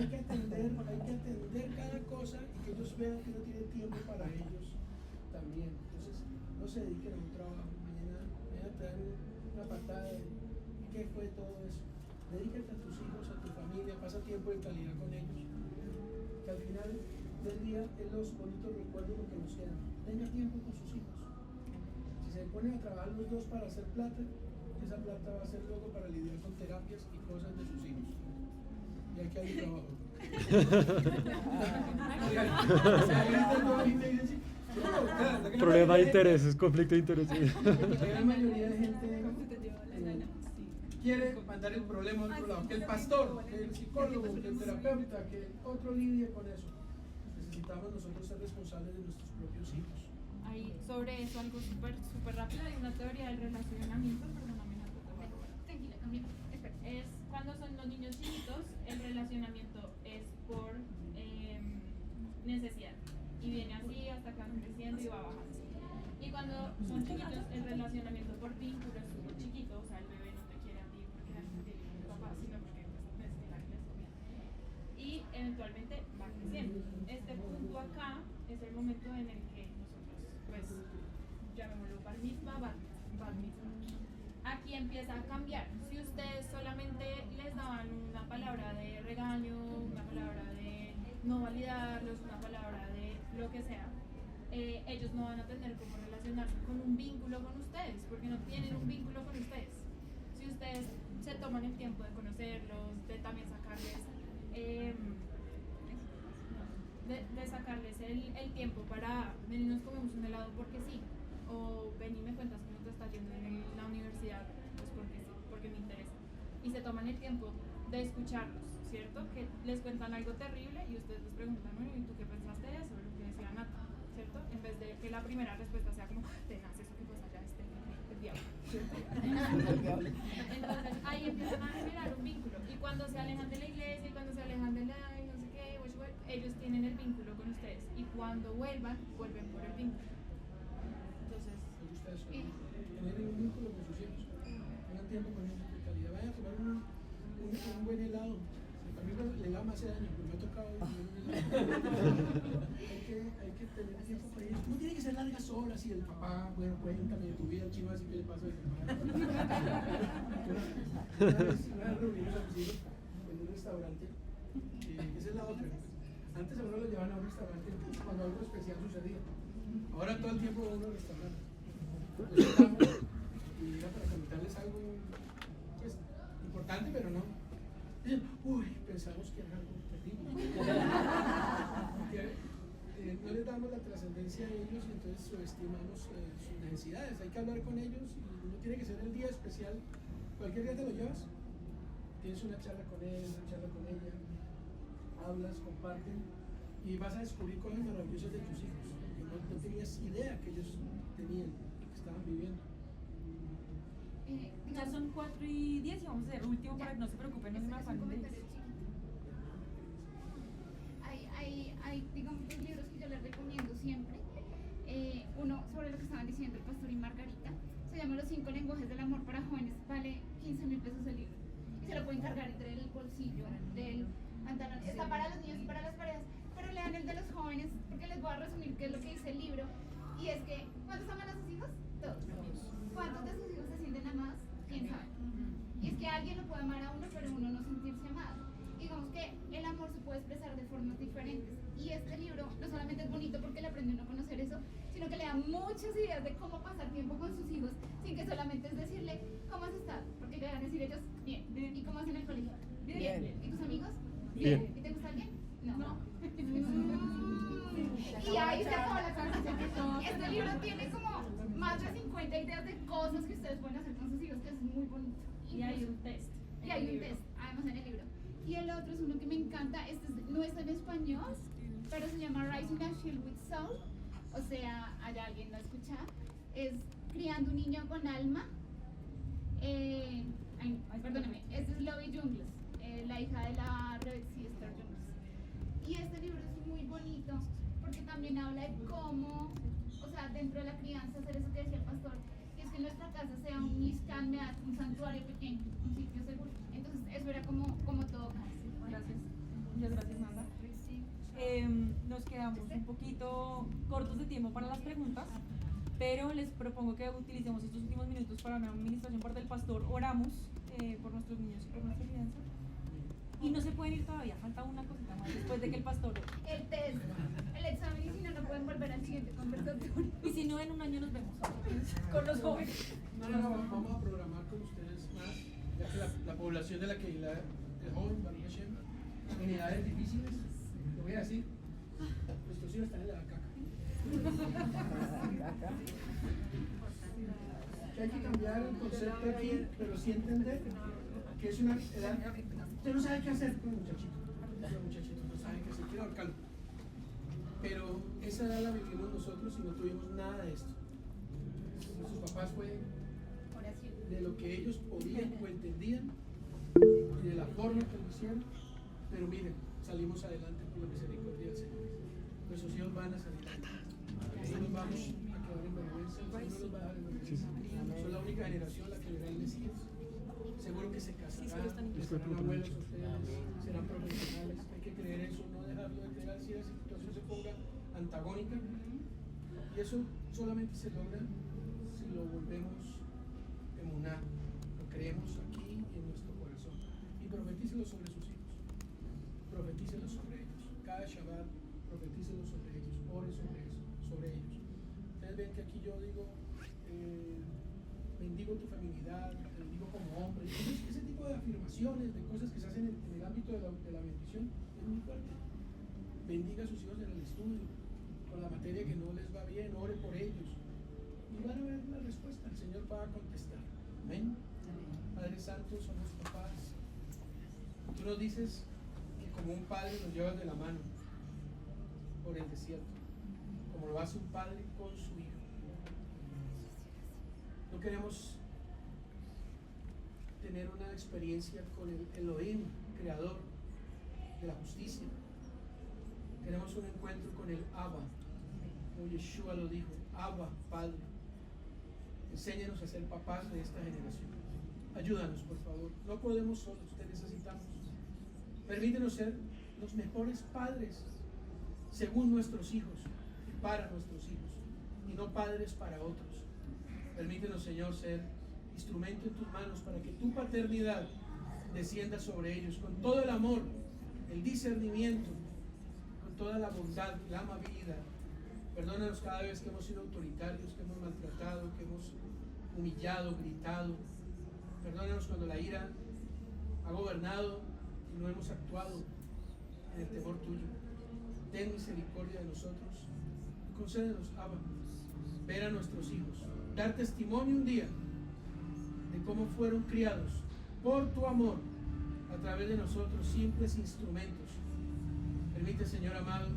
que atender cada cosa y que ellos vean que uno tiene tiempo para ellos también. Entonces, no se dediquen a un trabajo. Mañana te dan una patada de qué fue todo eso. Dedícate a tus hijos, a tu familia, pasa tiempo de calidad con ellos. Que al final del día es los bonitos recuerdos lo que nos quedan. Tenga tiempo con sus hijos. Si se ponen a trabajar los dos para hacer plata, esa plata va a ser luego para lidiar con terapias y cosas de sus hijos. Y aquí hay trabajo. Problema de intereses, conflicto de intereses. La gran mayoría de gente quiere mandar el problema a otro lado, que el pastor, que el psicólogo, que el terapeuta, que otro lidie con eso. Necesitamos nosotros ser responsables de nuestros propios hijos. Ahí, sobre eso, algo súper rápido, hay una teoría del relacionamiento, perdóname, Tranquila, también. Espera. es cuando son los niños chiquitos, el relacionamiento es por necesidad y viene así hasta que van creciendo y va bajando. Y cuando son chiquitos, el relacionamiento por vínculo es súper chiquito, o sea, el bebé no te quiere a ti porque tiene un papá, sino porque pues, necesita que les comida. Y eventualmente va creciendo. Este punto acá es el momento en el que nosotros, pues, llamémoslo bar mitzvah, bar mitzvah. Aquí empieza a cambiar. Si ustedes solamente les daban una palabra de regaño, una palabra de no validarlos, una palabra de lo que sea, ellos no van a tener cómo relacionarse con un vínculo con ustedes, porque no tienen un vínculo con ustedes. Si ustedes se toman el tiempo de conocerlos, de también sacarles de sacarles el tiempo para ven y nos comemos un helado porque sí, o ven y me cuentas cómo te está yendo en la universidad, pues porque sí, porque me interesa. Y se toman el tiempo de escucharlos, ¿cierto? Que les cuentan algo terrible y ustedes les preguntan, bueno, ¿y tú qué pensaste de eso? Lo que decía Nata, ¿cierto? En vez de que la primera respuesta sea como, tenaz, eso que pasa allá, el diablo, ¿cierto? Entonces ahí empiezan a generar un vínculo. Y cuando se alejan de la iglesia y cuando se alejan de la no sé qué, ellos tienen el vínculo con ustedes. Y cuando vuelven por el vínculo. Entonces, Me gusta eso. Tener un vínculo con sus hijos. Tengan tiempo con ellos de calidad. Vayan a tomar un buen helado. A mí el helado me hace daño, porque me ha tocado comer un helado. hay que tener tiempo con ellos. No tiene que ser largas horas y el papá, bueno, cuéntame de tu vida, el chino así que le pasa de semana. Una reunión a mis hijos en un restaurante. Esa es la otra. Antes a uno lo llevaban a un restaurante cuando algo especial sucedía. Ahora todo el tiempo uno al restaurante. Nos sentamos y era para comentarles algo pues, importante, pero no. Dicen, uy, pensamos que era algo terrible. No les damos la trascendencia a ellos y entonces subestimamos sus necesidades. Hay que hablar con ellos y no tiene que ser el día especial. Cualquier día te lo llevas, tienes una charla con él, una charla con ella, hablas, comparten y vas a descubrir cosas maravillosas de tus hijos que no tenías idea que ellos tenían, que estaban viviendo. Ya son 4:10 y vamos a hacer el último para que no se preocupen, no se me afanen. Hay, digamos, dos libros que yo les recomiendo siempre. Uno sobre lo que estaban diciendo el pastor y Margarita, se llama Los 5 lenguajes del amor para jóvenes, vale 15.000 pesos el libro. Y se lo pueden cargar entre el bolsillo del pantalón. Está para los niños y para las parejas, pero lean el de los jóvenes porque les voy a resumir qué es lo que dice el libro. Y es que, ¿cuántos aman a sus hijos? Todos. ¿Cuántos de sus hijos se sienten amados? ¿Quién sabe? Y es que alguien lo puede amar a uno, pero uno no sentirse amado. Digamos que el amor se puede expresar de formas diferentes. Y este libro no solamente es bonito porque le aprende uno a conocer eso, sino que le da muchas ideas de cómo pasar tiempo con sus hijos, sin que solamente es decirle, ¿cómo has estado? Porque le van a decir ellos, bien. ¿Y cómo hacen el colegio? Bien. ¿Y tus amigos? Bien. ¿Y te gusta alguien? No. Y ahí se acabó la conversación. Este libro tiene como más de 50 ideas de cosas que ustedes pueden hacer con sus hijos, que es muy bonito. y hay un test. Y hay un test, además en el libro. Y el otro es uno que me encanta, no está en español, pero se llama Rising a Shield with Soul, o sea, allá alguien lo escucha, es Criando un niño con alma. Perdóname, este es Lobby Jungles, la hija de la Rebecca Esther Jungles. Y este libro es muy bonito porque también habla de cómo, o sea, dentro de la crianza, hacer eso que decía el pastor, que es que nuestra casa sea un Mishkan Meat, un santuario pequeño, un sitio seguro. Entonces, eso era como todo. Gracias. Muchas gracias, Nanda. Nos quedamos un poquito cortos de tiempo para las preguntas, pero les propongo que utilicemos estos últimos minutos para una administración por del pastor. Oramos por nuestros niños y por nuestra crianza. Y no se pueden ir todavía, falta una cosita más después de que el pastor ore. El test, el examen, y si no, no pueden volver al siguiente conversatorio. Y si no, en un año nos vemos con los jóvenes. No, vamos a programar con ustedes más, ya que la población de la que el joven Baruch Hashem, en edades difíciles, lo voy a decir, nuestros hijos están en la caca. Que hay que cambiar el concepto aquí, pero sí entender que es una edad. Usted no sabe qué hacer con el muchachito. Los muchachitos no saben qué hacer, quiero ahorcarlo. Pero esa edad la vivimos nosotros y no tuvimos nada de esto. Nuestros papás fue de lo que ellos podían o entendían y de la forma que lo hicieron. Pero miren, salimos adelante por la misericordia del Señor. Nuestros hijos van a salir adelante. No nos vamos a quedar en vergüenza, el Señor no nos va a dar en vergüenza. Son la única generación la que verá el Mesías. Seguro que se casarán, serán abuelos ustedes, serán profesionales. Hay que creer eso, no dejarlo de creer si la situación se ponga antagónica. Y eso solamente se logra si lo volvemos emuná, lo creemos aquí y en nuestro corazón. Y profetícelo sobre sus hijos, profetícelo sobre ellos. Cada Shabbat, profetícelo sobre ellos, ore sobre ellos. Ustedes ven que aquí yo digo, bendigo tu feminidad, te bendigo como hombre. Entonces, ese tipo de afirmaciones, de cosas que se hacen en el ámbito de la bendición, es muy fuerte. Bendiga a sus hijos en el estudio, con la materia que no les va bien, ore por ellos. Y van a ver la respuesta, el Señor va a contestar. Amén. Padre Santo, somos papás. Tú nos dices que como un padre nos llevas de la mano por el desierto, como lo hace un padre con su hijo. No queremos tener una experiencia con el Elohim, creador de la justicia. Queremos un encuentro con el Abba, como Yeshua lo dijo, Abba, Padre. Enséñanos a ser papás de esta generación. Ayúdanos, por favor. No podemos solos, te necesitamos. Permítenos ser los mejores padres según nuestros hijos y para nuestros hijos, y no padres para otros. Permítenos, Señor, ser instrumento en tus manos para que tu paternidad descienda sobre ellos con todo el amor, el discernimiento, con toda la bondad, la amabilidad. Perdónanos cada vez que hemos sido autoritarios, que hemos maltratado, que hemos humillado, gritado. Perdónanos cuando la ira ha gobernado y no hemos actuado en el temor tuyo. Ten misericordia de nosotros y concédenos, Abba, ver a nuestros hijos, dar testimonio un día de cómo fueron criados por tu amor a través de nosotros, simples instrumentos. Permite, Señor amado,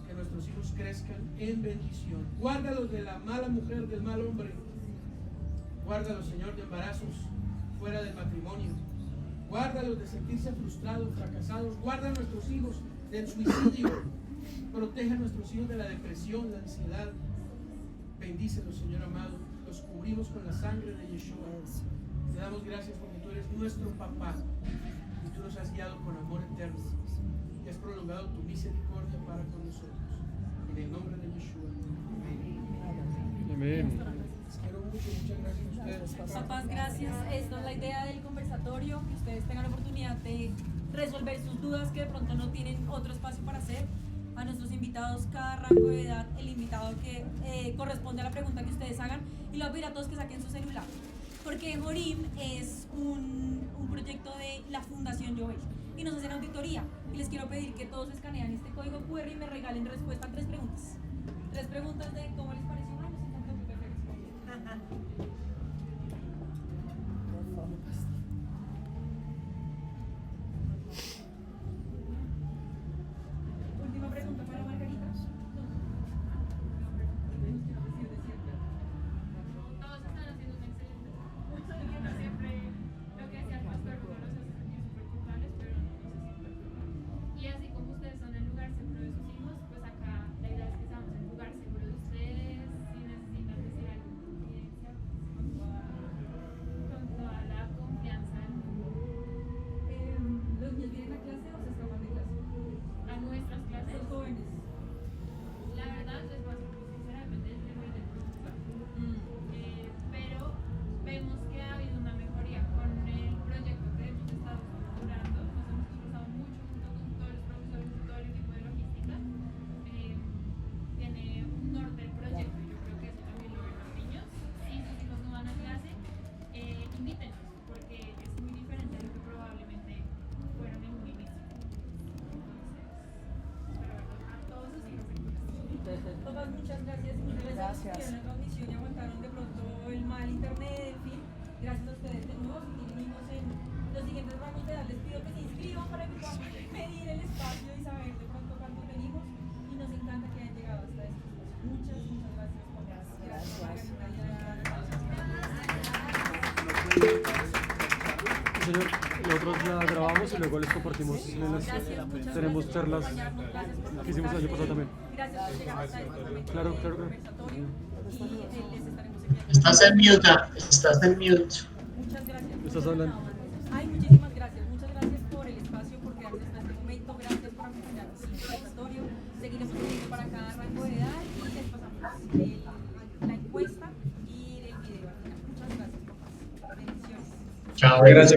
que nuestros hijos crezcan en bendición. Guárdalos de la mala mujer, del mal hombre. Guárdalos, Señor, de embarazos fuera del matrimonio. Guárdalos de sentirse frustrados, fracasados. Guarda a nuestros hijos del suicidio. Protege a nuestros hijos de la depresión, la ansiedad. Bendícelos, Señor amado. Los cubrimos con la sangre de Yeshua. Te damos gracias porque tú eres nuestro papá y tú nos has guiado con amor eterno y has prolongado tu misericordia para con nosotros. En el nombre de Yeshua. Amén. Amén. Les quiero mucho, muchas gracias a ustedes. Papás, gracias. Esta es la idea del conversatorio, que ustedes tengan la oportunidad de resolver sus dudas que de pronto no tienen otro espacio para hacer. A nuestros invitados, cada rango de edad, el invitado que corresponde a la pregunta que ustedes hagan, y les voy a pedir a todos que saquen su celular, porque Jorim es un proyecto de la Fundación Joel y nos hacen auditoría, y les quiero pedir que todos escanean este código QR y me regalen respuesta a 3 preguntas. 3 preguntas de cómo les pareció. Ay, no sé tanto que responden. Última pregunta para Margarita. muchas gracias. Muchas gracias a los que estuvieron en la transmisión y aguantaron de pronto el mal internet, en fin. Gracias a ustedes de nuevo. Si tienen hijos en los siguientes ramos de edad, les pido que se inscriban para que podamos medir el espacio y saber de pronto cuánto venimos. Y nos encanta que hayan llegado hasta este espacio. Muchas gracias por Señor, nosotros la grabamos y luego les compartimos. Tenemos charlas que hicimos el año pasado también. Gracias por llegar hasta este momento. Claro. Conversatorio. Y les estaremos enviando. Estás en mute, estás en mute. Muchas gracias. ¿Estás hablando? Ay, muchísimas gracias. Muchas gracias por el espacio, por quedarse hasta este momento. Gracias por acompañarnos en el conversatorio. Seguiremos subiendo para cada rango de edad y les pasamos la encuesta y el video. Muchas gracias, papás. Bendiciones. Chao. Gracias.